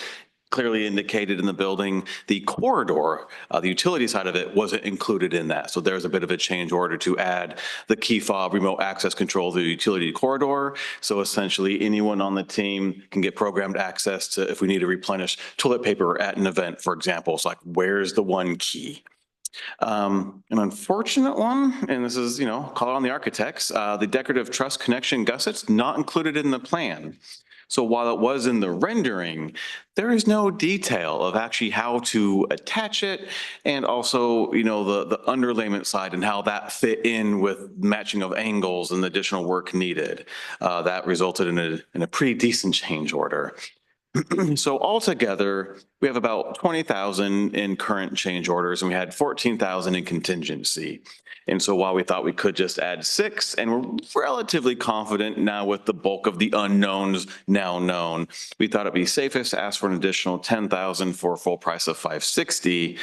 clearly indicated in the building, the corridor, the utility side of it wasn't included in that. So there's a bit of a change order to add the key fob remote access control to the utility corridor. So essentially anyone on the team can get programmed access to, if we need to replenish toilet paper at an event, for example. It's like, where's the one key? An unfortunate one, and this is, call it on the architects, the decorative truss connection gussets not included in the plan. So while it was in the rendering, there is no detail of actually how to attach it and also, the underlayment side and how that fit in with matching of angles and the additional work needed. That resulted in a pretty decent change order. So altogether, we have about 20,000 in current change orders and we had 14,000 in contingency. And so while we thought we could just add 6, and we're relatively confident now with the bulk of the unknowns now known, we thought it'd be safest to ask for an additional 10,000 for a full price of $560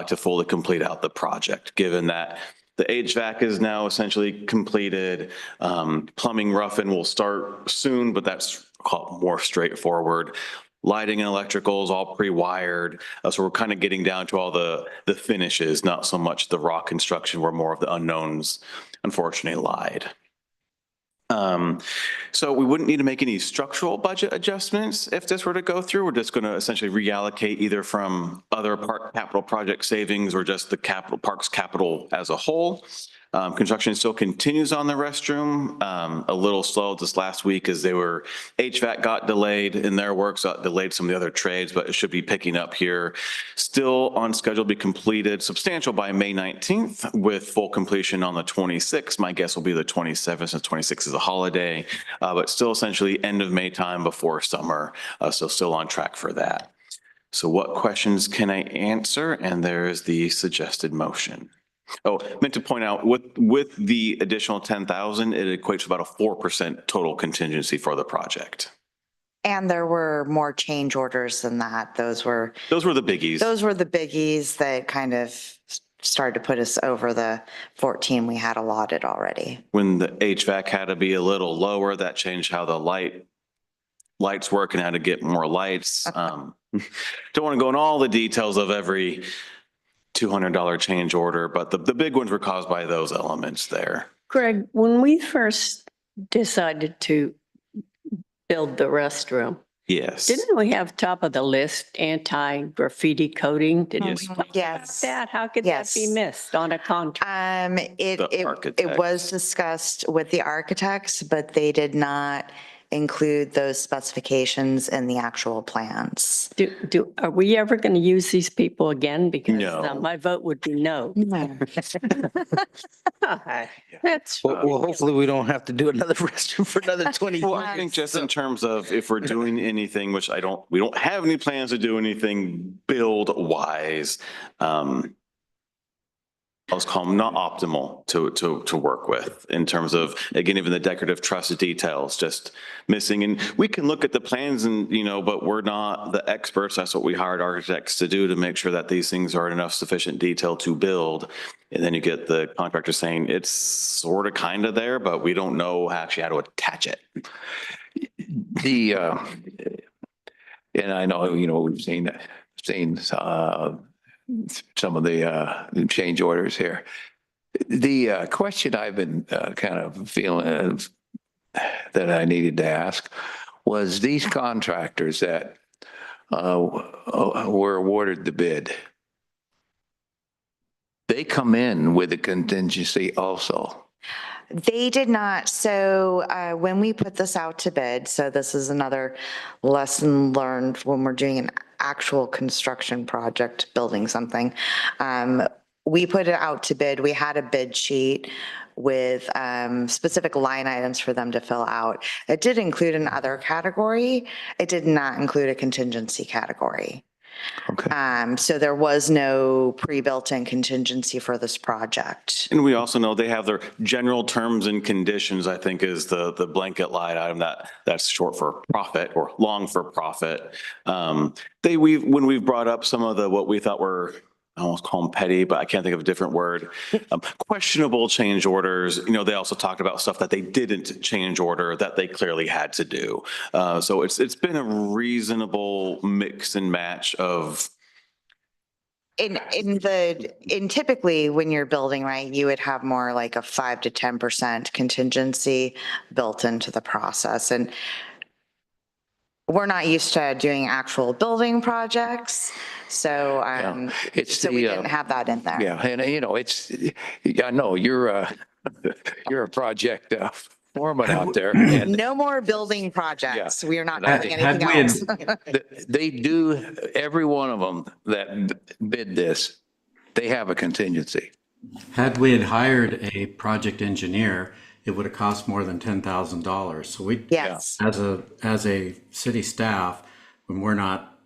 to fully complete out the project, given that the HVAC is now essentially completed. Plumbing rough-in will start soon, but that's more straightforward. Lighting and electrical is all pre-wired. So we're kind of getting down to all the finishes, not so much the raw construction where more of the unknowns unfortunately lied. So we wouldn't need to make any structural budget adjustments if this were to go through. We're just going to essentially reallocate either from other park capital project savings or just the parks capital as a whole. Construction still continues on the restroom, a little slow this last week as HVAC got delayed in their work, so it delayed some of the other trades, but it should be picking up here. Still on schedule to be completed substantial by May 19th with full completion on the 26th. My guess will be the 27th since 26th is a holiday, but still essentially end of May time before summer. So still on track for that. So what questions can I answer? And there's the suggested motion. Oh, meant to point out with the additional 10,000, it equates to about a 4% total contingency for the project. And there were more change orders than that. Those were the biggies. Those were the biggies that kind of started to put us over the 14 we had allotted already. When the HVAC had to be a little lower, that changed how the lights work and how to get more lights. Don't want to go into all the details of every $200 change order, but the big ones were caused by those elements there. Greg, when we first decided to build the restroom, Yes. didn't we have top of the list anti-graffiti coating? Yes. Yes. How could that be missed on a contract? It was discussed with the architects, but they did not include those specifications in the actual plans. Are we ever going to use these people again? Because No. my vote would be no. That's Well, hopefully we don't have to do another restroom for another 20 Well, years. I think just in terms of if we're doing anything, which we don't have any plans to do anything build wise. Let's call them not optimal to work with in terms of, again, even the decorative truss details just missing. And we can look at the plans and, but we're not the experts. That's what we hired architects to do, to make sure that these things are in enough sufficient detail to build. And then you get the contractor saying it's sort of kind of there, but we don't know actually how to attach it. And I know, we've seen some of the change orders here. The question I've been kind of feeling that I needed to ask was these contractors that were awarded the bid, they come in with a contingency also. They did not. So when we put this out to bid, so this is another lesson learned when we're doing an actual construction project, building something. We put it out to bid. We had a bid sheet with specific line items for them to fill out. It did include an other category. It did not include a contingency category. Okay. So there was no pre-built-in contingency for this project. And we also know they have their general terms and conditions, I think is the blanket line item that's short for profit or long for profit. When we've brought up some of what we thought were, I almost call them petty, but I can't think of a different word. Questionable change orders. They also talked about stuff that they didn't change order that they clearly had to do. So it's been a reasonable mix and match of. In typically when you're building, right, you would have more like a 5 to 10% contingency built into the process. And we're not used to doing actual building projects. So, so we didn't have that in there. Yeah, and I know you're a project foreman out there. And No more building projects. We are not And I doing think- anything else. they do, every one of them that bid this, they have a contingency. Had we had hired a project engineer, it would have cost more than $10,000. So we, Yes. as a city staff, when we're not,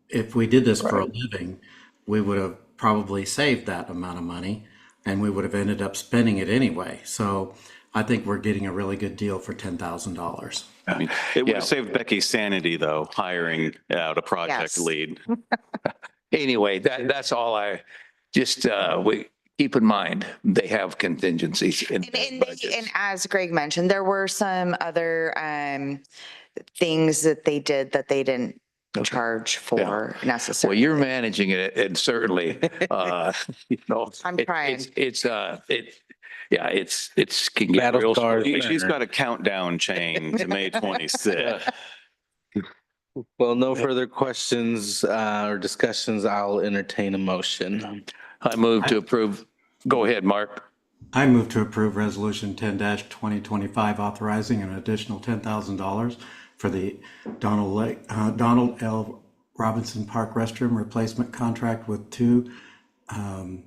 if we did this for a living, we would have probably saved that amount of money and we would have ended up spending it anyway. So I think we're getting a really good deal for $10,000. I mean, it would Yeah. have saved Becky's sanity though, hiring out a project Yes. lead. Anyway, that's all we keep in mind, they have contingencies in their And budgets. as Greg mentioned, there were some other things that they did that they didn't charge for Well, necessarily. you're managing it and certainly, I'm trying. It's can get Battle real. scars. She's got a countdown chain to May 26th. Well, no further questions or discussions. I'll entertain a motion. I move to approve. Go ahead, Mark. I move to approve Resolution 10-2025, authorizing an additional $10,000 for the Donald L. Robinson Park restroom replacement contract with 2KG.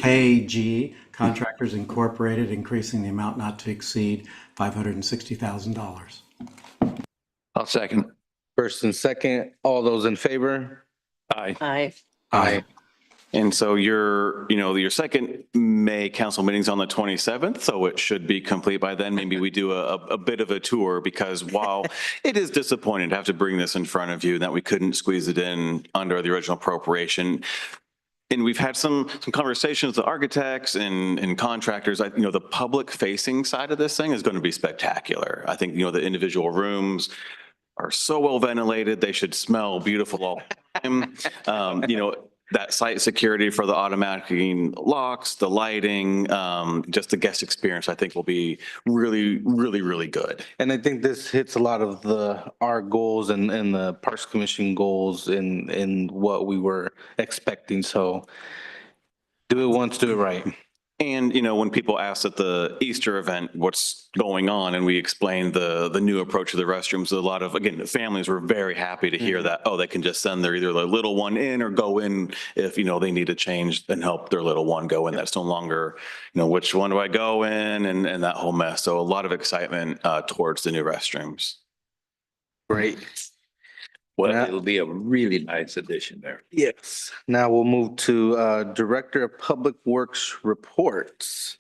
KG Contractors Incorporated, increasing the amount not to exceed $560,000. I'll second. First and second, all those in favor? Aye. Aye. And so your second May council meeting's on the 27th, so it should be complete by then. Maybe we do a bit of a tour because while it is disappointing to have to bring this in front of you, that we couldn't squeeze it in under the original appropriation. And we've had some conversations with architects and contractors. The public facing side of this thing is going to be spectacular. I think, the individual rooms are so well ventilated. They should smell beautiful all the time. That site security for the automatic locks, the lighting, just the guest experience, I think will be really, really, really good. And I think this hits a lot of our goals and the Parks Commission goals in what we were expecting. So do it once, do it right. And, when people ask at the Easter event, what's going on, and we explained the new approach to the restrooms, a lot of, the families were very happy to hear that, they can just send either their little one in or go in if, they need to change and help their little one go in. That's no longer, which one do I go in and that whole mess. So a lot of excitement towards the new restrooms. Great. Well, Yeah. it'll be a really nice addition there. Yes. Now we'll move to Director of Public Works reports.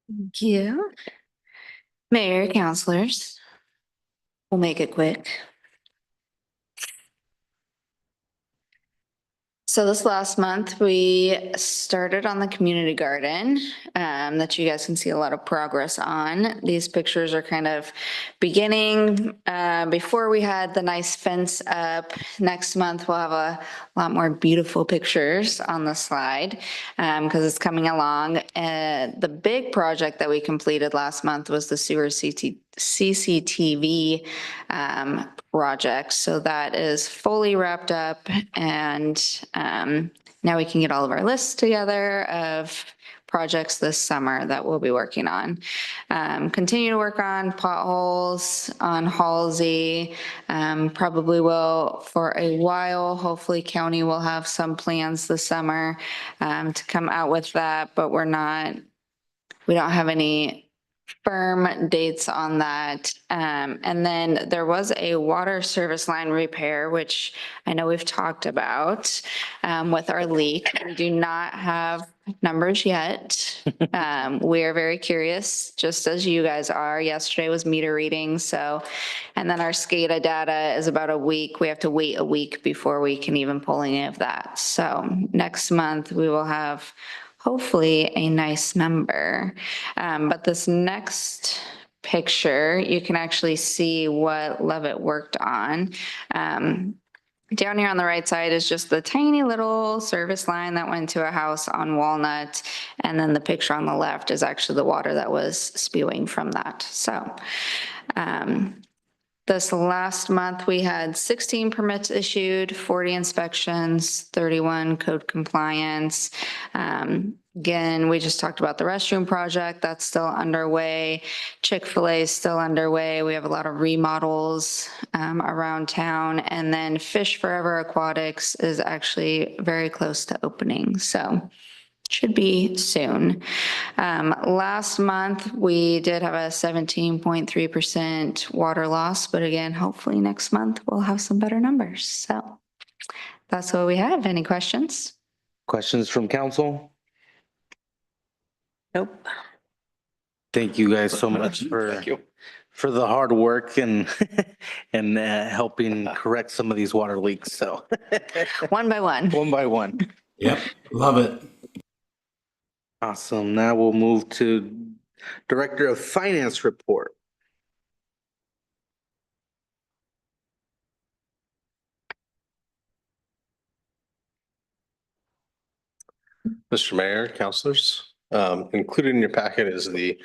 Thank you. Mayor, councilors, we'll make it quick. So this last month, we started on the community garden that you guys can see a lot of progress on. These pictures are kind of beginning before we had the nice fence up. Next month, we'll have a lot more beautiful pictures on the slide because it's coming along. The big project that we completed last month was the sewer CCTV project. So that is fully wrapped up, and now we can get all of our lists together of projects this summer that we'll be working on. Continue to work on potholes on Halsey. Probably will for a while. Hopefully county will have some plans this summer to come out with that, but we don't have any firm dates on that. And then there was a water service line repair, which I know we've talked about with our leak. We do not have numbers yet. We are very curious, just as you guys are. Yesterday was meter readings, so, and then our SCADA data is about a week. We have to wait a week before we can even pull any of that. So next month we will have hopefully a nice number. But this next picture, you can actually see what Levitt worked on. Down here on the right side is just the tiny little service line that went to a house on Walnut. And then the picture on the left is actually the water that was spewing from that. So this last month, we had 16 permits issued, 40 inspections, 31 code compliance. Again, we just talked about the restroom project. That's still underway. Chick-fil-A is still underway. We have a lot of remodels around town. And then Fish Forever Aquatics is actually very close to opening. So should be soon. Last month, we did have a 17.3% water loss, but again, hopefully next month we'll have some better numbers. So that's what we have. Any questions? Questions from council? Nope. Thank you guys so much for the hard work and helping correct some of these water leaks. So One by one. one by one. Yep, love it. Awesome. Now we'll move to Director of Finance report. Mr. Mayor, councilors, included in your packet is the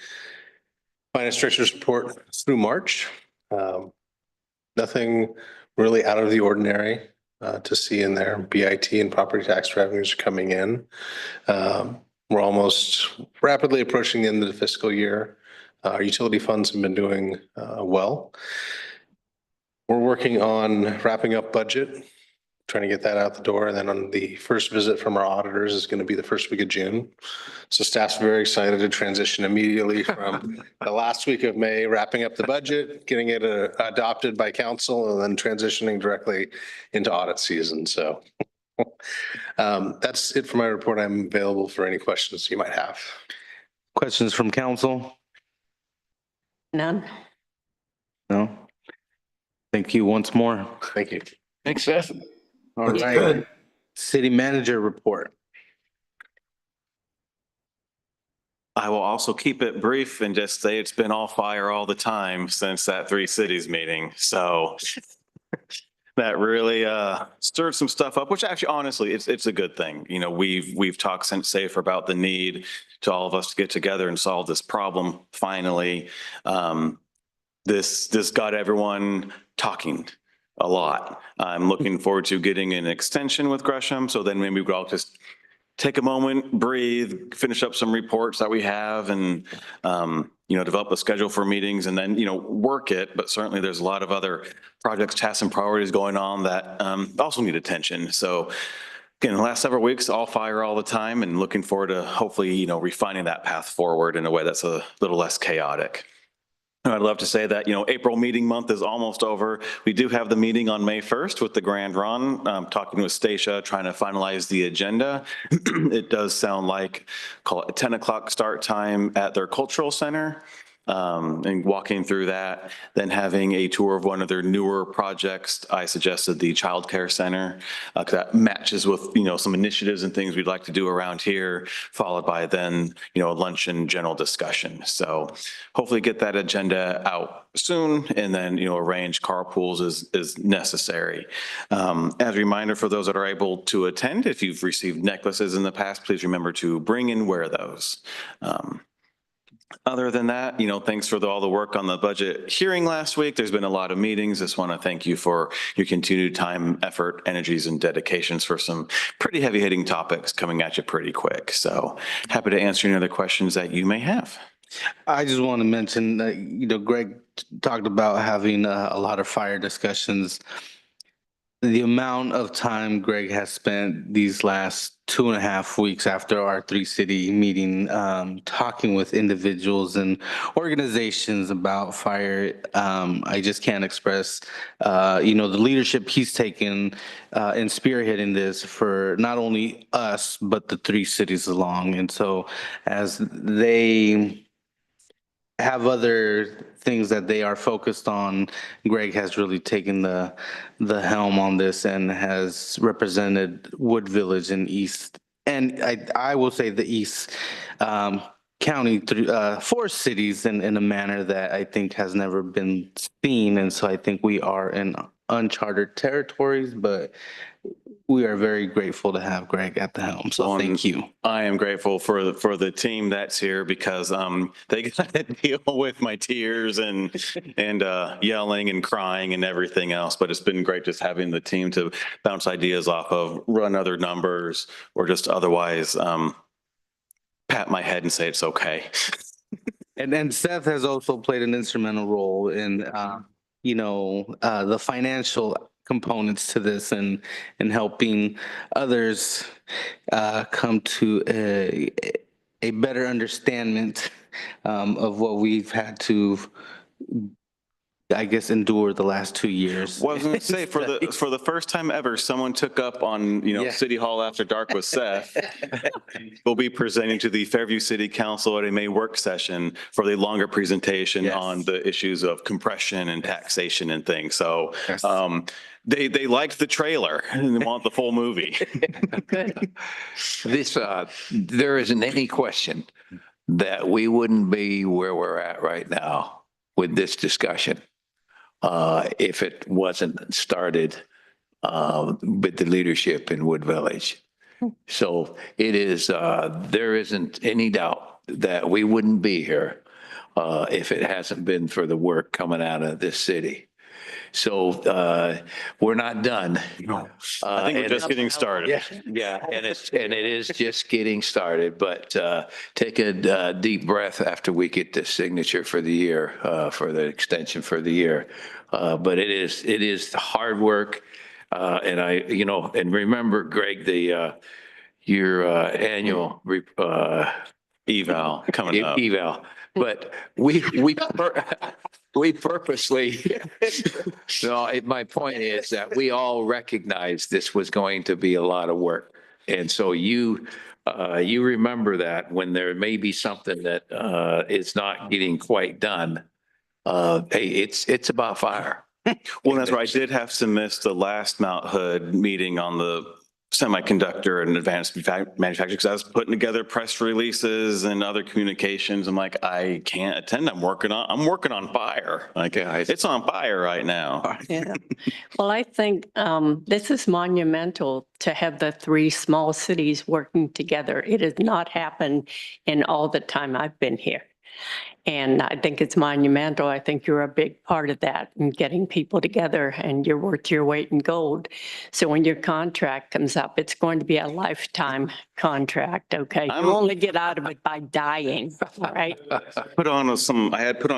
finance director's report through March. Nothing really out of the ordinary to see in there. BIT and property tax revenues are coming in. We're almost rapidly approaching the end of the fiscal year. Our utility funds have been doing well. We're working on wrapping up budget, trying to get that out the door. And then on the first visit from our auditors is going to be the first week of June. So staff's very excited to transition immediately from the last week of May, wrapping up the budget, getting it adopted by council, and then transitioning directly into audit season. So that's it for my report. I'm available for any questions you might have. Questions from council? None. No? Thank you once more. Thank you. Thanks, Seth. All That's right. good. City manager report. I will also keep it brief and just say it's been all fire all the time since that Three Cities meeting. So that really stirred some stuff up, which actually, honestly, it's a good thing. You know, we've talked since SAFER about the need to all of us to get together and solve this problem. Finally, this got everyone talking a lot. I'm looking forward to getting an extension with Gresham. So then maybe we could all just take a moment, breathe, finish up some reports that we have, and develop a schedule for meetings, and then work it. But certainly there's a lot of other projects, tasks, and priorities going on that also need attention. So again, the last several weeks, all fire all the time, and looking forward to hopefully refining that path forward in a way that's a little less chaotic. I'd love to say that, April meeting month is almost over. We do have the meeting on May 1st with the Grand Run, talking with Stacia, trying to finalize the agenda. It does sound like, call it a 10 o'clock start time at their cultural center. And walking through that, then having a tour of one of their newer projects. I suggested the Child Care Center, because that matches with, some initiatives and things we'd like to do around here, followed by then, a lunch and general discussion. So hopefully get that agenda out soon, and then, arrange carpools as necessary. As a reminder for those that are able to attend, if you've received necklaces in the past, please remember to bring and wear those. Other than that, thanks for all the work on the budget hearing last week. There's been a lot of meetings. Just want to thank you for your continued time, effort, energies, and dedications for some pretty heavy hitting topics coming at you pretty quick. So happy to answer any other questions that you may have. I just want to mention that, Greg talked about having a lot of fire discussions. The amount of time Greg has spent these last 2.5 weeks after our 3-city meeting, talking with individuals and organizations about fire, I just can't express, the leadership he's taken in spearheading this for not only us, but the 3 cities along. And so as they have other things that they are focused on, Greg has really taken the helm on this and has represented Wood Village and East, and I will say the East County through 4 cities in a manner that I think has never been seen. And so I think we are in uncharted territories, but we are very grateful to have Greg at the helm. So thank you. I am grateful for the team that's here because they got to deal with my tears and yelling and crying and everything else. But it's been great just having the team to bounce ideas off of, run other numbers, or just otherwise pat my head and say it's okay. And then Seth has also played an instrumental role in the financial components to this and helping others come to a better understanding of what we've had to, I guess, endure the last 2 years. Well, I was going to say, for the first time ever, someone took up on, City Hall After Dark with Seth. We'll be presenting to the Fairview City Council at a May work session for the longer presentation on the issues of compression and taxation and things. So they liked the trailer and they want the full movie. Good. There isn't any question that we wouldn't be where we're at right now with this discussion if it wasn't started with the leadership in Wood Village. So it is, there isn't any doubt that we wouldn't be here if it hasn't been for the work coming out of this city. So we're not done. I think we're just getting started. Yeah, and it is just getting started. But take a deep breath after we get the signature for the year, for the extension for the year. But it is hard work, and and remember, Greg, your annual eval coming up. Eval, but we purposely, no, my point is that we all recognize this was going to be a lot of work. And so you remember that when there may be something that is not getting quite done, hey, it's about fire. Well, that's right. I did have to miss the last Mount Hood meeting on the semiconductor and advanced manufacturing because I was putting together press releases and other communications. I'm like, I can't attend. I'm working on fire. Like, it's on fire right now. Yeah. Well, I think this is monumental to have the 3 small cities working together. It has not happened in all the time I've been here. And I think it's monumental. I think you're a big part of that in getting people together, and you're worth your weight in gold. So when your contract comes up, it's going to be a lifetime contract, okay? You only get out of it by dying, right? I had put on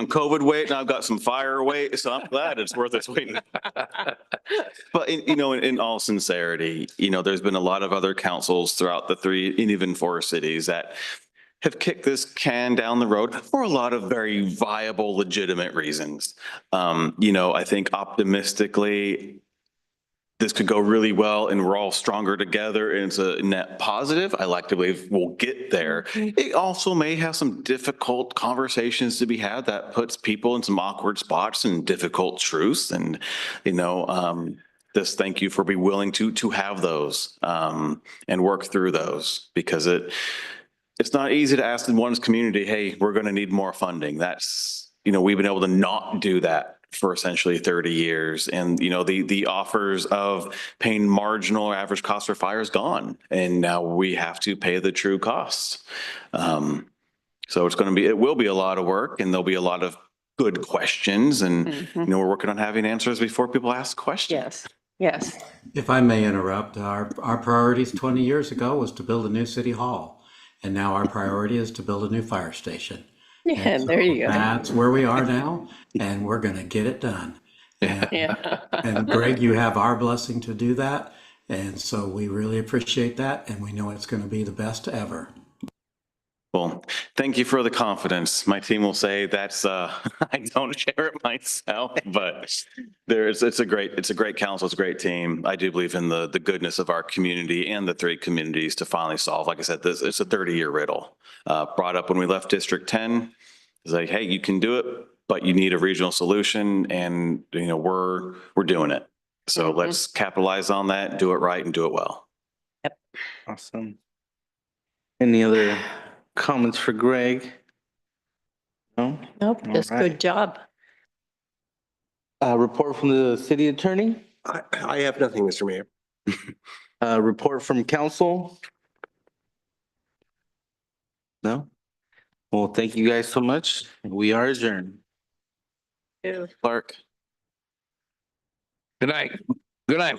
COVID weight, and I've got some fire weight, so I'm glad it's worth its weight. But in all sincerity, there's been a lot of other councils throughout the 3 and even 4 cities that have kicked this can down the road for a lot of very viable, legitimate reasons. I think optimistically, this could go really well and we're all stronger together and it's a net positive. I like to believe we'll get there. It also may have some difficult conversations to be had that puts people in some awkward spots and difficult truths. And, just thank you for being willing to have those and work through those, because it's not easy to ask in one's community, hey, we're going to need more funding. That's, we've been able to not do that for essentially 30 years. And, the offers of paying marginal or average cost for fire is gone. And now we have to pay the true costs. So it will be a lot of work and there'll be a lot of good questions and, we're working on having answers before people ask questions. Yes, yes. If I may interrupt, our priorities 20 years ago was to build a new city hall. And now our priority is to build a new fire station. Yeah, And there so you go. That's where we are now, and we're going to get it done. And Yeah. and Greg, you have our blessing to do that. And so we really appreciate that. And we know it's going to be the best ever. Well, thank you for the confidence. My team will say that's, I don't share it myself, but it's a great council, it's a great team. I do believe in the goodness of our community and the three communities to finally solve. Like I said, it's a 30-year riddle. Brought up when we left District 10. It's like, hey, you can do it, but you need a regional solution and, we're doing it. So let's capitalize on that, do it right and do it well. Awesome. Any other comments for Greg? No? Nope, just All right. good job. Report from the city attorney, I have nothing, Mr. Mayor. report from council. No? Well, thank you guys so much. We are adjourned. Clark. Good night. Good night.